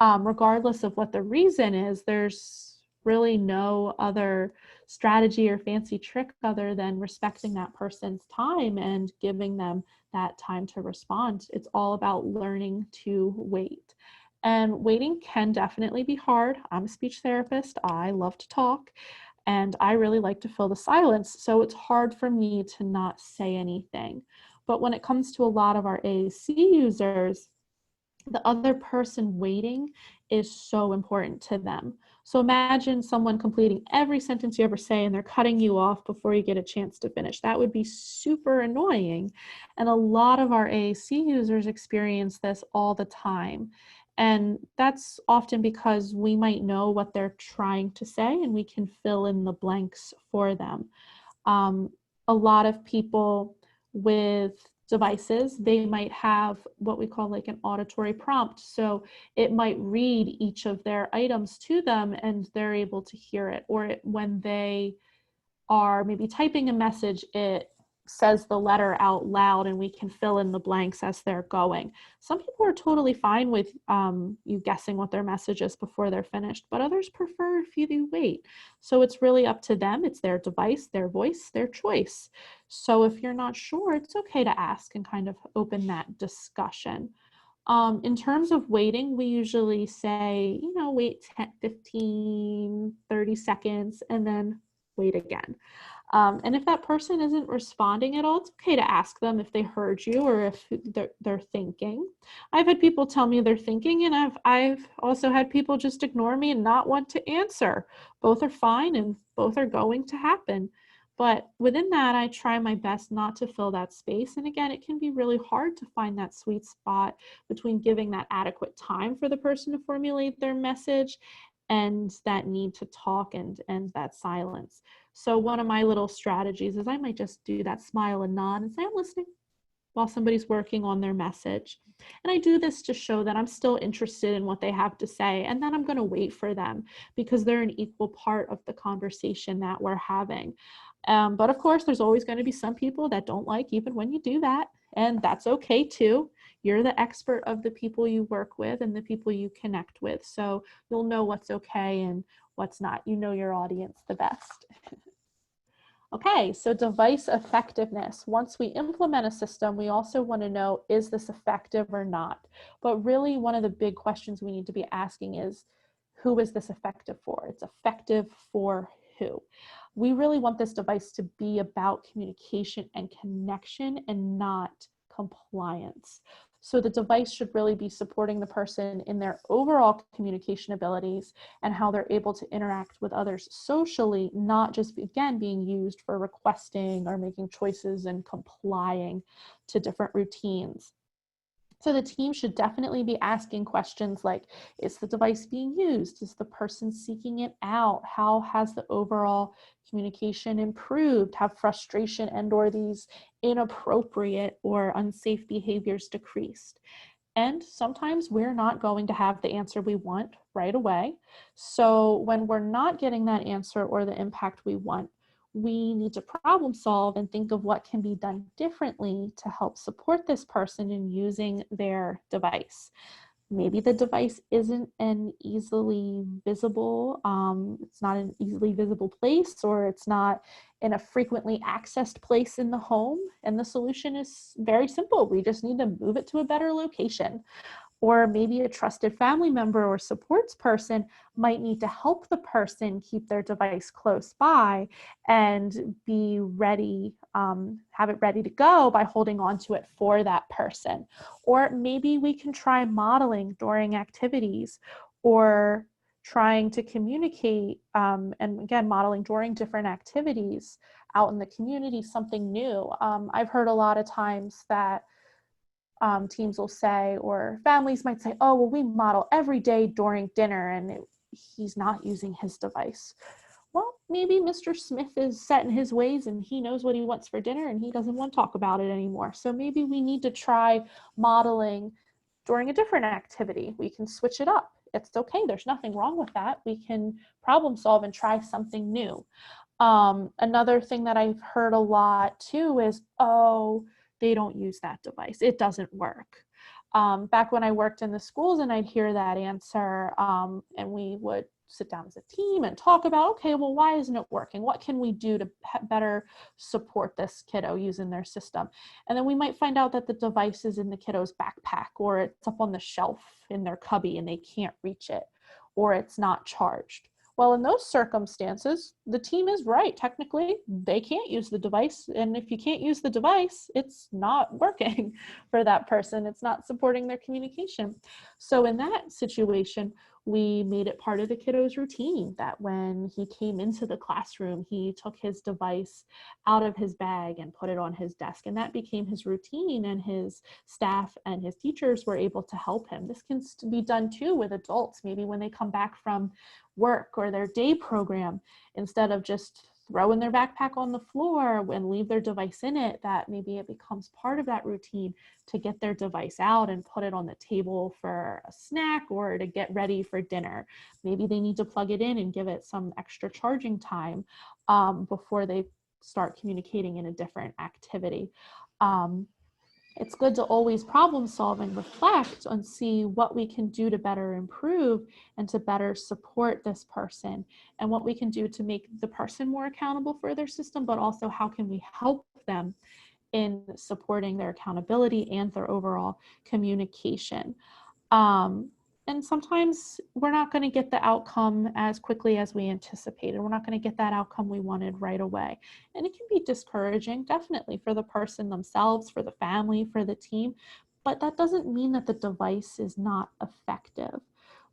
B: Regardless of what the reason is, there's really no other strategy or fancy trick other than respecting that person's time and giving them that time to respond. It's all about learning to wait. And waiting can definitely be hard. I'm a speech therapist. I love to talk, and I really like to fill the silence. So it's hard for me to not say anything. But when it comes to a lot of our AAC users, the other person waiting is so important to them. So imagine someone completing every sentence you ever say and they're cutting you off before you get a chance to finish. That would be super annoying. And a lot of our AAC users experience this all the time. And that's often because we might know what they're trying to say and we can fill in the blanks for them. A lot of people with devices, they might have what we call like an auditory prompt. So it might read each of their items to them and they're able to hear it. Or when they are maybe typing a message, it says the letter out loud and we can fill in the blanks as they're going. Some people are totally fine with you guessing what their message is before they're finished, but others prefer if you wait. So it's really up to them. It's their device, their voice, their choice. So if you're not sure, it's okay to ask and kind of open that discussion. In terms of waiting, we usually say, wait 10, 15, 30 seconds and then wait again. And if that person isn't responding at all, it's okay to ask them if they heard you or if they're thinking. I've had people tell me they're thinking, and I've also had people just ignore me and not want to answer. Both are fine and both are going to happen. But within that, I try my best not to fill that space. And again, it can be really hard to find that sweet spot between giving that adequate time for the person to formulate their message and that need to talk and that silence. So one of my little strategies is I might just do that smile and nod and say, I'm listening while somebody's working on their message. And I do this to show that I'm still interested in what they have to say, and then I'm going to wait for them because they're an equal part of the conversation that we're having. But of course, there's always going to be some people that don't like even when you do that, and that's okay too. You're the expert of the people you work with and the people you connect with, so you'll know what's okay and what's not. You know your audience the best. Okay, so device effectiveness. Once we implement a system, we also want to know, is this effective or not? But really, one of the big questions we need to be asking is, who is this effective for? It's effective for who? We really want this device to be about communication and connection and not compliance. So the device should really be supporting the person in their overall communication abilities and how they're able to interact with others socially, not just, again, being used for requesting or making choices and complying to different routines. So the team should definitely be asking questions like, is the device being used? Is the person seeking it out? How has the overall communication improved? Have frustration and or these inappropriate or unsafe behaviors decreased? And sometimes we're not going to have the answer we want right away. So when we're not getting that answer or the impact we want, we need to problem solve and think of what can be done differently to help support this person in using their device. Maybe the device isn't an easily visible, it's not an easily visible place, or it's not in a frequently accessed place in the home. And the solution is very simple. We just need to move it to a better location. Or maybe a trusted family member or supports person might need to help the person keep their device close by and be ready, have it ready to go by holding on to it for that person. Or maybe we can try modeling during activities or trying to communicate, and again, modeling during different activities out in the community, something new. I've heard a lot of times that teams will say, or families might say, oh, well, we model every day during dinner and he's not using his device. Well, maybe Mr. Smith is set in his ways and he knows what he wants for dinner and he doesn't want to talk about it anymore. So maybe we need to try modeling during a different activity. We can switch it up. It's okay. There's nothing wrong with that. We can problem solve and try something new. Another thing that I've heard a lot too is, oh, they don't use that device. It doesn't work. Back when I worked in the schools and I'd hear that answer, and we would sit down as a team and talk about, okay, well, why isn't it working? What can we do to better support this kiddo using their system? And then we might find out that the device is in the kiddo's backpack, or it's up on the shelf in their cubby and they can't reach it, or it's not charged. Well, in those circumstances, the team is right. Technically, they can't use the device. And if you can't use the device, it's not working for that person. It's not supporting their communication. So in that situation, We made it part of the kiddo's routine that when he came into the classroom, he took his device out of his bag and put it on his desk. And that became his routine, and his staff and his teachers were able to help him. This can be done too with adults, maybe when they come back from work or their day program, instead of just throwing their backpack on the floor and leave their device in it, that maybe it becomes part of that routine to get their device out and put it on the table for a snack or to get ready for dinner. Maybe they need to plug it in and give it some extra charging time before they start communicating in a different activity. It's good to always problem solve and reflect and see what we can do to better improve and to better support this person, and what we can do to make the person more accountable for their system, but also how can we help them in supporting their accountability and their overall communication. And sometimes we're not going to get the outcome as quickly as we anticipated. We're not going to get that outcome we wanted right away. And it can be discouraging, definitely, for the person themselves, for the family, for the team. But that doesn't mean that the device is not effective.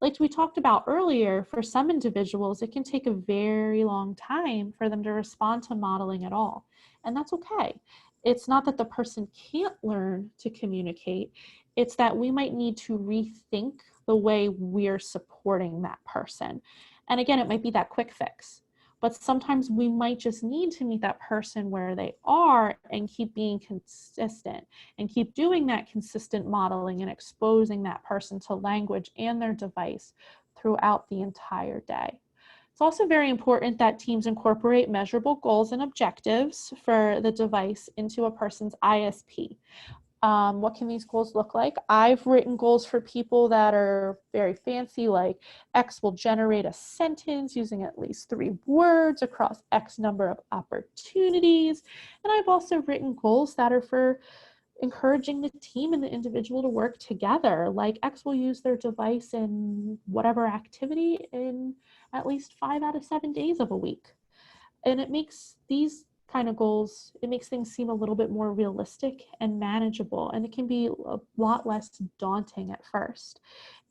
B: Like we talked about earlier, for some individuals, it can take a very long time for them to respond to modeling at all. And that's okay. It's not that the person can't learn to communicate. It's that we might need to rethink the way we're supporting that person. And again, it might be that quick fix, but sometimes we might just need to meet that person where they are and keep being consistent and keep doing that consistent modeling and exposing that person to language and their device throughout the entire day. It's also very important that teams incorporate measurable goals and objectives for the device into a person's ISP. What can these goals look like? I've written goals for people that are very fancy, like X will generate a sentence using at least 3 words across X number of opportunities. And I've also written goals that are for encouraging the team and the individual to work together, like X will use their device in whatever activity in at least 5 out of 7 days of a week. And it makes these kind of goals, it makes things seem a little bit more realistic and manageable, and it can be a lot less daunting at first.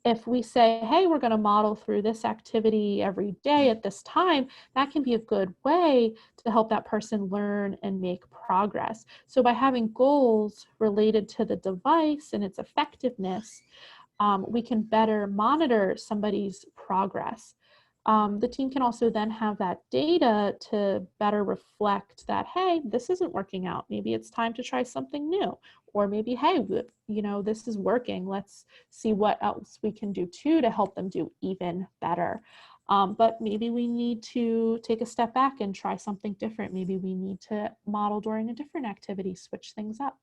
B: If we say, hey, we're going to model through this activity every day at this time, that can be a good way to help that person learn and make progress. So by having goals related to the device and its effectiveness, we can better monitor somebody's progress. The team can also then have that data to better reflect that, hey, this isn't working out. Maybe it's time to try something new. Or maybe, hey, this is working. Let's see what else we can do too to help them do even better. But maybe we need to take a step back and try something different. Maybe we need to model during a different activity, switch things up.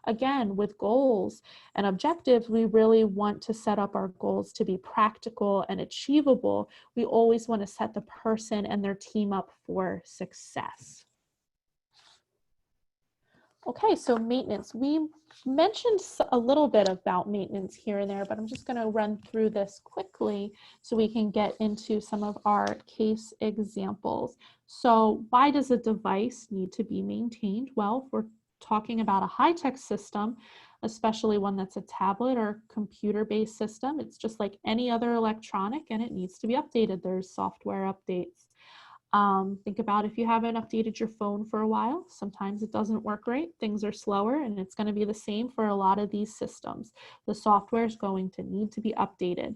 B: Again, with goals and objectives, we really want to set up our goals to be practical and achievable. We always want to set the person and their team up for success. Okay, so maintenance. We mentioned a little bit about maintenance here and there, but I'm just going to run through this quickly so we can get into some of our case examples. So why does a device need to be maintained? Well, if we're talking about a high-tech system, especially one that's a tablet or computer-based system, it's just like any other electronic, and it needs to be updated. There's software updates. Think about if you haven't updated your phone for a while, sometimes it doesn't work right, things are slower, and it's going to be the same for a lot of these systems. The software is going to need to be updated.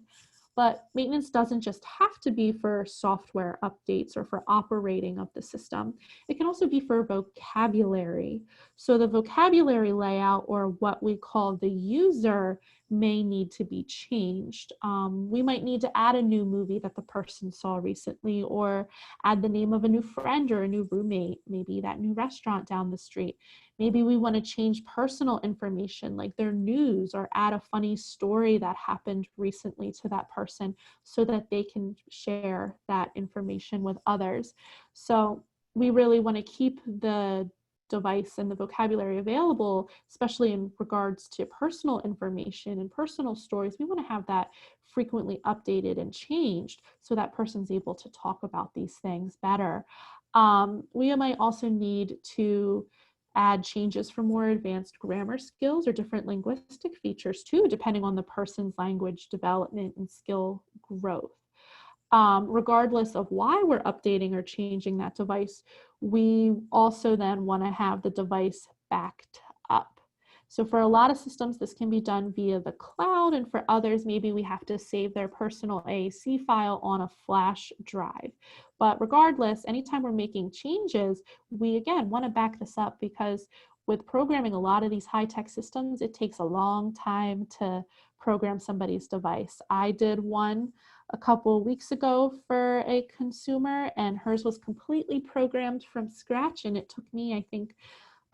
B: But maintenance doesn't just have to be for software updates or for operating of the system. It can also be for vocabulary. So the vocabulary layout, or what we call the user, may need to be changed. We might need to add a new movie that the person saw recently, or add the name of a new friend or a new roommate, maybe that new restaurant down the street. Maybe we want to change personal information like their news, or add a funny story that happened recently to that person so that they can share that information with others. So we really want to keep the device and the vocabulary available, especially in regards to personal information and personal stories. We want to have that frequently updated and changed so that person's able to talk about these things better. We might also need to add changes for more advanced grammar skills or different linguistic features too, depending on the person's language development and skill growth. Regardless of why we're updating or changing that device, we also then want to have the device backed up. So for a lot of systems, this can be done via the cloud, and for others, maybe we have to save their personal AAC file on a flash drive. But regardless, anytime we're making changes, we again want to back this up, because with programming a lot of these high-tech systems, it takes a long time to program somebody's device. I did one a couple weeks ago for a consumer, and hers was completely programmed from scratch, and it took me, I think,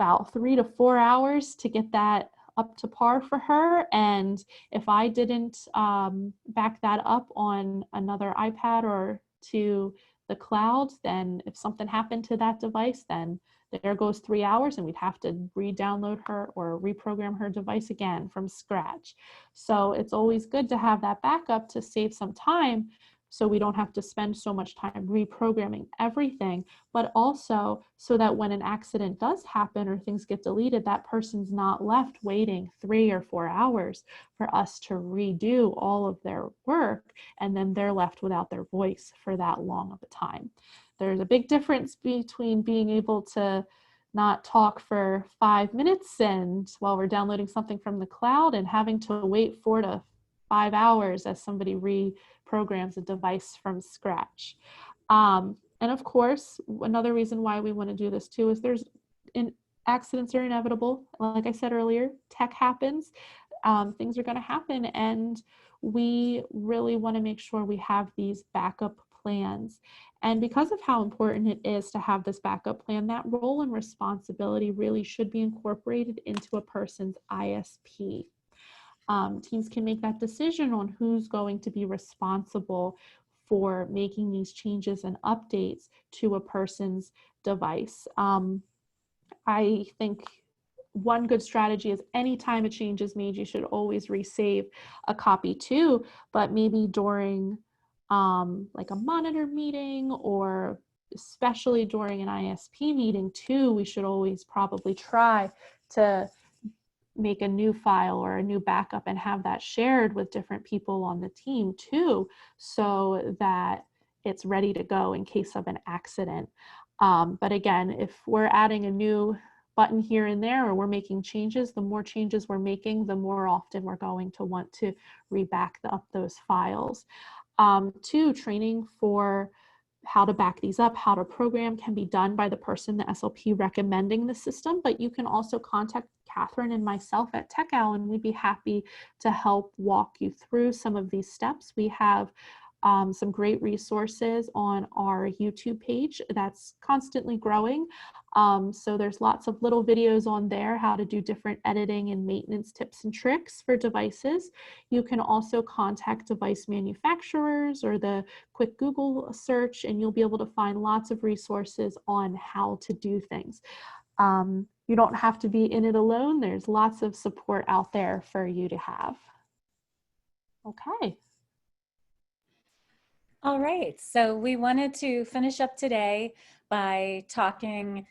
B: about 3 to 4 hours to get that up to par for her. And if I didn't back that up on another iPad or to the cloud, then if something happened to that device, then there goes 3 hours, and we'd have to re-download her or reprogram her device again from scratch. So it's always good to have that backup to save some time, so we don't have to spend so much time reprogramming everything, but also so that when an accident does happen or things get deleted, that person's not left waiting 3 or 4 hours for us to redo all of their work, and then they're left without their voice for that long of a time. There's a big difference between being able to not talk for 5 minutes and while we're downloading something from the cloud, and having to wait 4 to 5 hours as somebody reprograms a device from scratch. And of course, another reason why we want to do this too is accidents are inevitable. Like I said earlier, tech happens, things are going to happen, and we really want to make sure we have these backup plans. And because of how important it is to have this backup plan, that role and responsibility really should be incorporated into a person's ISP. Teams can make that decision on who's going to be responsible for making these changes and updates to a person's device. I think one good strategy is anytime a change is made, you should always resave a copy too, but maybe during like a monitor meeting, or especially during an ISP meeting too, we should always probably try to make a new file or a new backup and have that shared with different people on the team too, so that it's ready to go in case of an accident. But again, if we're adding a new button here and there, or we're making changes, the more changes we're making, the more often we're going to want to re-back up those files. Two, training for how to back these up, how to program, can be done by the person, the SLP recommending the system, but you can also contact Catherine and myself at TechOWL, and we'd be happy to help walk you through some of these steps. We have some great resources on our YouTube page that's constantly growing. So there's lots of little videos on there, how to do different editing and maintenance tips and tricks for devices. You can also contact device manufacturers or the quick Google search, and you'll be able to find lots of resources on how to do things. You don't have to be in it alone. There's lots of support out there for you to have. Okay.
A: All right, so we wanted to finish up today by talking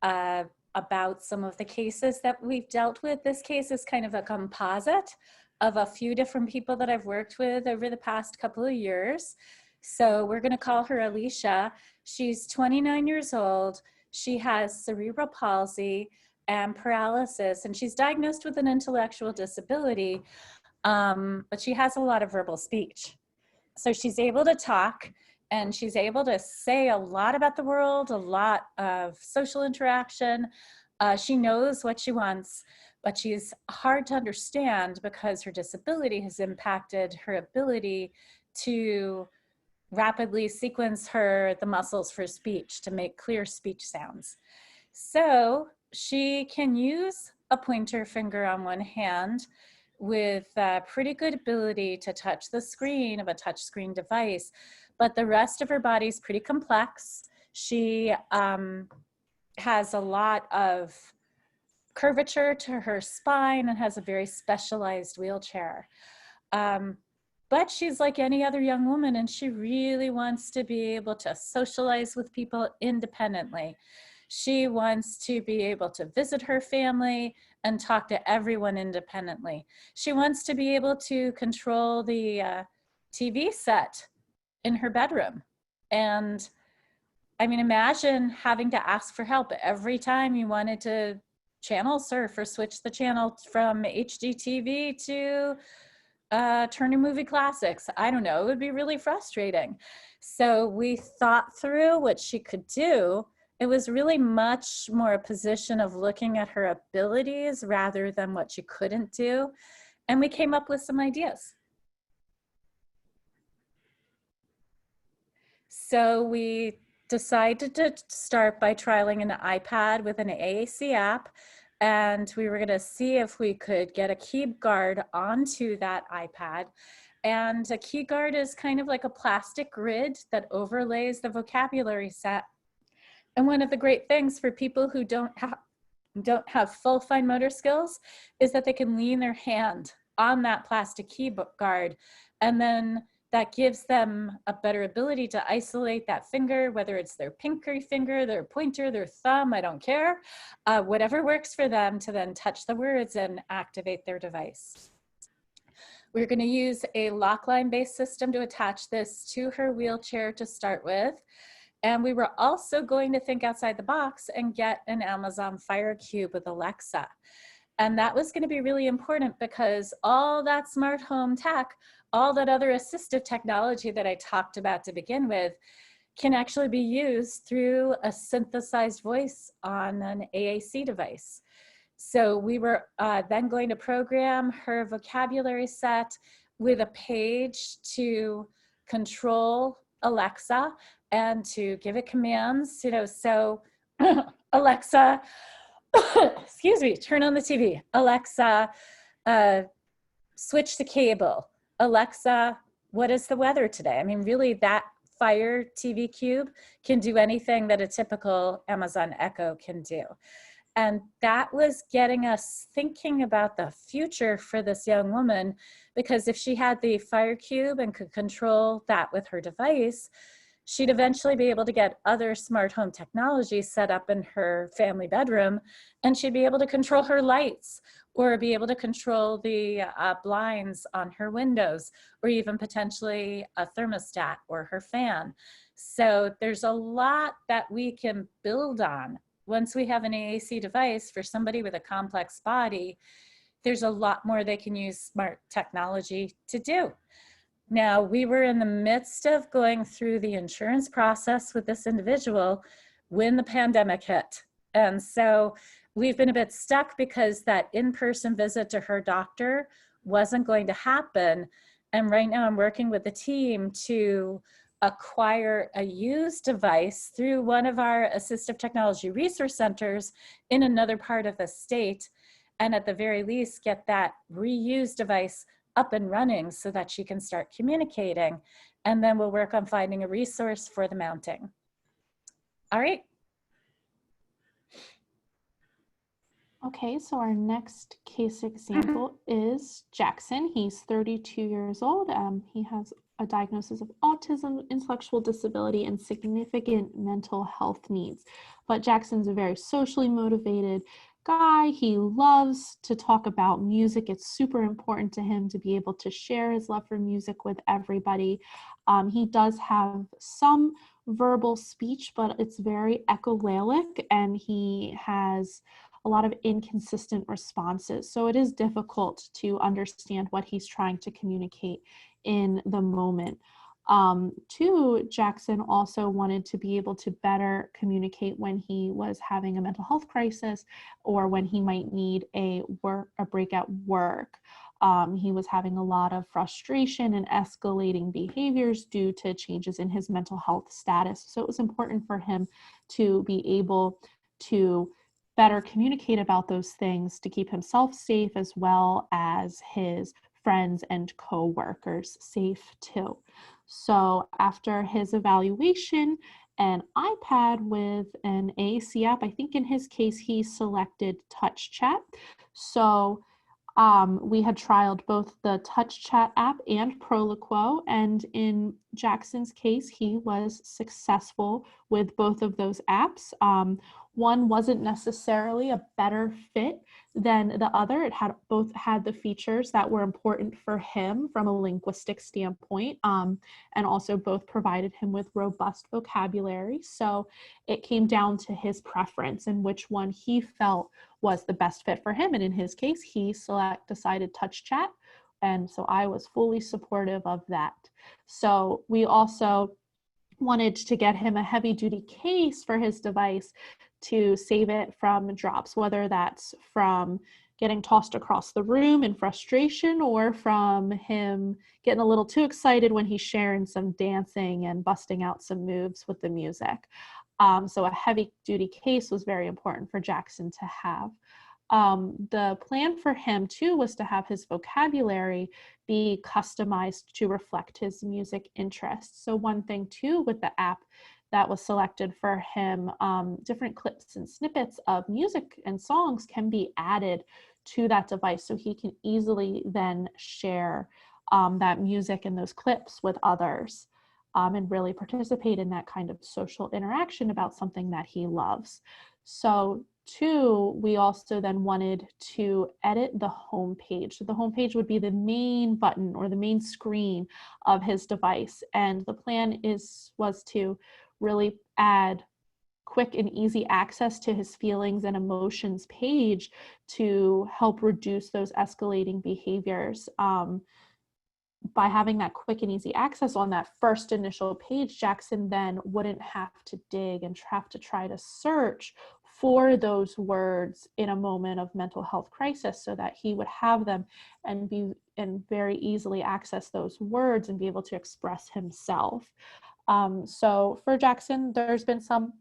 A: about some of the cases that we've dealt with. This case is kind of a composite of a few different people that I've worked with over the past couple of years. So we're going to call her Alicia. She's 29 years old. She has cerebral palsy and paralysis, and she's diagnosed with an intellectual disability, but she has a lot of verbal speech. So she's able to talk, and she's able to say a lot about the world, a lot of social interaction. She knows what she wants, but she's hard to understand because her disability has impacted her ability to rapidly sequence the muscles for speech to make clear speech sounds. So she can use a pointer finger on one hand with pretty good ability to touch the screen of a touchscreen device, but the rest of her body is pretty complex. She has a lot of curvature to her spine and has a very specialized wheelchair. But she's like any other young woman, and she really wants to be able to socialize with people independently. She wants to be able to visit her family and talk to everyone independently. She wants to be able to control the TV set in her bedroom. And I mean, imagine having to ask for help every time you wanted to channel surf or switch the channel from HDTV to Turner Movie Classics. I don't know, it would be really frustrating. So we thought through what she could do. It was really much more a position of looking at her abilities rather than what she couldn't do. And we came up with some ideas. So we decided to start by trialing an iPad with an AAC app, and we were going to see if we could get a key guard onto that iPad. And a key guard is kind of like a plastic grid that overlays the vocabulary set. And one of the great things for people who don't have full fine motor skills is that they can lean their hand on that plastic key guard, and then that gives them a better ability to isolate that finger, whether it's their pinky finger, their pointer, their thumb, I don't care, whatever works for them to then touch the words and activate their device. We're going to use a lock line based system to attach this to her wheelchair to start with. And we were also going to think outside the box and get an Amazon Fire Cube with Alexa. And that was going to be really important because all that smart home tech, all that other assistive technology that I talked about to begin with, can actually be used through a synthesized voice on an AAC device. So we were then going to program her vocabulary set with a page to control Alexa and to give it commands, you know, so Alexa, excuse me, turn on the TV. Alexa, switch the cable. Alexa, what is the weather today? I mean, really that Fire TV Cube can do anything that a typical Amazon Echo can do. And that was getting us thinking about the future for this young woman, because if she had the Fire Cube and could control that with her device, she'd eventually be able to get other smart home technology set up in her family bedroom, and she'd be able to control her lights or be able to control the blinds on her windows, or even potentially a thermostat or her fan. So there's a lot that we can build on. Once we have an AAC device for somebody with a complex body, there's a lot more they can use smart technology to do. Now, we were in the midst of going through the insurance process with this individual when the pandemic hit. And so we've been a bit stuck because that in-person visit to her doctor wasn't going to happen. And right now I'm working with the team to acquire a used device through one of our assistive technology resource centers in another part of the state. And at the very least, get that reused device up and running so that she can start communicating. And then we'll work on finding a resource for the mounting. All right.
B: Okay, so our next case example is Jackson. He's 32 years old. He has a diagnosis of autism, intellectual disability, and significant mental health needs. But Jackson's a very socially motivated guy. He loves to talk about music. It's super important to him to be able to share his love for music with everybody. He does have some verbal speech, but it's very echolalic, and he has a lot of inconsistent responses. So it is difficult to understand what he's trying to communicate in the moment. Jackson also wanted to be able to better communicate when he was having a mental health crisis or when he might need a break at work. He was having a lot of frustration and escalating behaviors due to changes in his mental health status. So it was important for him to be able to better communicate about those things to keep himself safe, as well as his friends and co-workers safe too. So after his evaluation, an iPad with an AAC app, I think in his case, he selected Touch Chat. So we had trialed both the Touch Chat app and Proliquo, and in Jackson's case, he was successful with both of those apps. one wasn't necessarily a better fit than the other. It had both had the features that were important for him from a linguistic standpoint, and also both provided him with robust vocabulary. So it came down to his preference and which one he felt was the best fit for him. And in his case, he decided touch chat. And so I was fully supportive of that. So we also wanted to get him a heavy duty case for his device to save it from drops, whether that's from getting tossed across the room in frustration or from him getting a little too excited when he's sharing some dancing and busting out some moves with the music. So a heavy duty case was very important for Jackson to have. The plan for him too was to have his vocabulary be customized to reflect his music interests. So one thing too with the app that was selected for him, different clips and snippets of music and songs can be added to that device so he can easily then share that music and those clips with others, and really participate in that kind of social interaction about something that he loves. So two, we also then wanted to edit the home page. So the home page would be the main button or the main screen of his device. And the plan was to really add quick and easy access to his feelings and emotions page to help reduce those escalating behaviors. By having that quick and easy access on that first initial page, Jackson then wouldn't have to dig and have to try to search for those words in a moment of mental health crisis, so that he would have them and very easily access those words and be able to express himself. So for Jackson, there's been some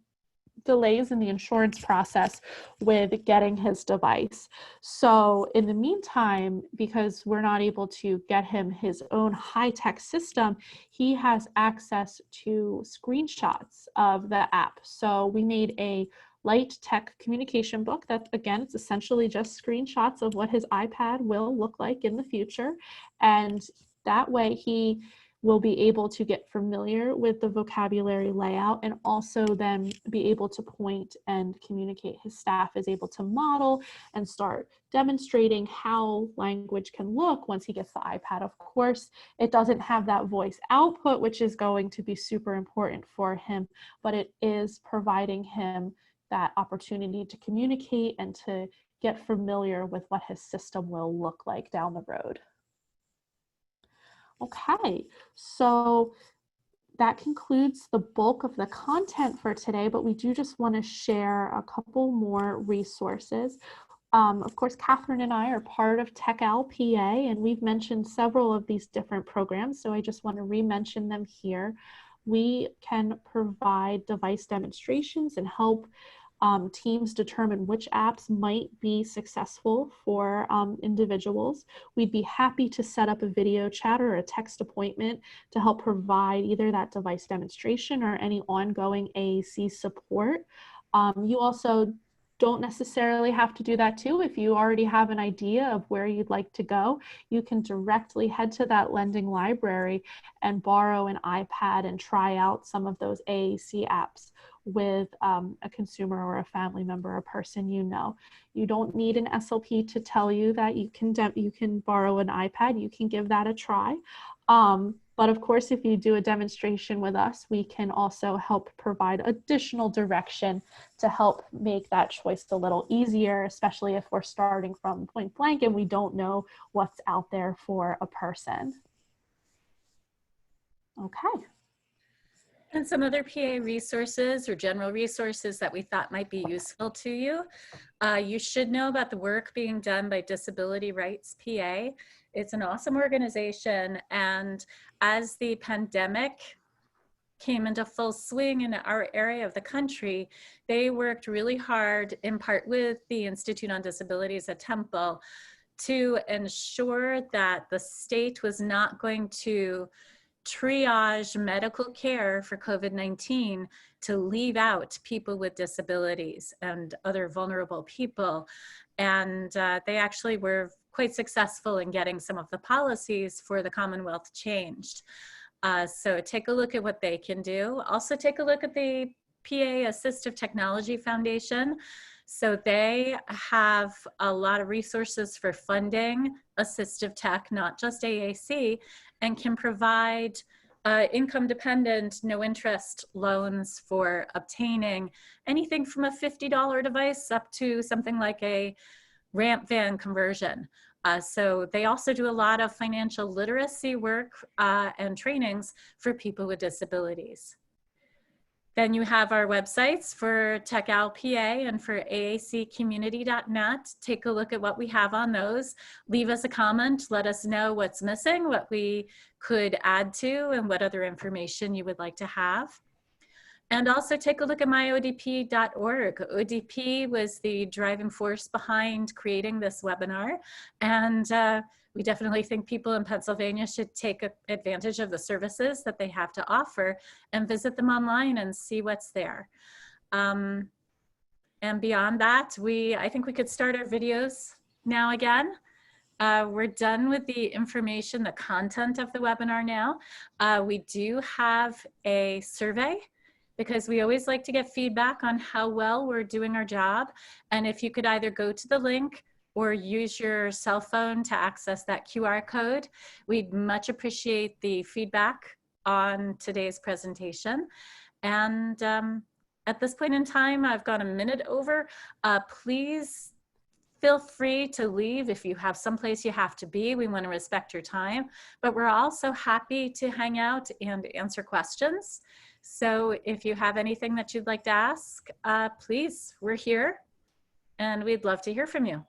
B: delays in the insurance process with getting his device. So in the meantime, because we're not able to get him his own high-tech system, he has access to screenshots of the app. So we made a light tech communication book that, again, it's essentially just screenshots of what his iPad will look like in the future. And that way he will be able to get familiar with the vocabulary layout and also then be able to point and communicate. His staff is able to model and start demonstrating how language can look once he gets the iPad. Of course, it doesn't have that voice output, which is going to be super important for him, but it is providing him that opportunity to communicate and to get familiar with what his system will look like down the road. Okay, so that concludes the bulk of the content for today, but we do just want to share a couple more resources. Of course, Catherine and I are part of TechOWL PA, and we've mentioned several of these different programs, so I just want to re-mention them here. We can provide device demonstrations and help teams determine which apps might be successful for individuals. We'd be happy to set up a video chat or a text appointment to help provide either that device demonstration or any ongoing AAC support. You also don't necessarily have to do that too. If you already have an idea of where you'd like to go, you can directly head to that lending library and borrow an iPad and try out some of those AAC apps with a consumer or a family member, a person you know. You don't need an SLP to tell you that you can borrow an iPad. You can give that a try. But of course, if you do a demonstration with us, we can also help provide additional direction to help make that choice a little easier, especially if we're starting from point blank and we don't know what's out there for a person. Okay.
A: And some other PA resources or general resources that we thought might be useful to you. You should know about the work being done by Disability Rights PA. It's an awesome organization, and as the pandemic came into full swing in our area of the country, they worked really hard, in part with the Institute on Disabilities at Temple, to ensure that the state was not going to triage medical care for COVID-19 to leave out people with disabilities and other vulnerable people. And they actually were quite successful in getting some of the policies for the Commonwealth changed. So take a look at what they can do. Also take a look at the PA Assistive Technology Foundation. So they have a lot of resources for funding assistive tech, not just AAC, and can provide income-dependent, no-interest loans for obtaining anything from a $50 device up to something like a ramp van conversion. So they also do a lot of financial literacy work and trainings for people with disabilities. Then you have our websites for TechOWL PA and for aaccommunity.net. Take a look at what we have on those. Leave us a comment. Let us know what's missing, what we could add to, and what other information you would like to have. And also take a look at myodp.org. ODP was the driving force behind creating this webinar. And we definitely think people in Pennsylvania should take advantage of the services that they have to offer and visit them online and see what's there. And beyond that, I think we could start our videos now again. We're done with the information, the content of the webinar now. We do have a survey, because we always like to get feedback on how well we're doing our job. And if you could either go to the link or use your cell phone to access that QR code, we'd much appreciate the feedback on today's presentation. And at this point in time, I've gone a minute over. Please feel free to leave if you have someplace you have to be. We want to respect your time, but we're also happy to hang out and answer questions. So if you have anything that you'd like to ask, please, we're here and we'd love to hear from you.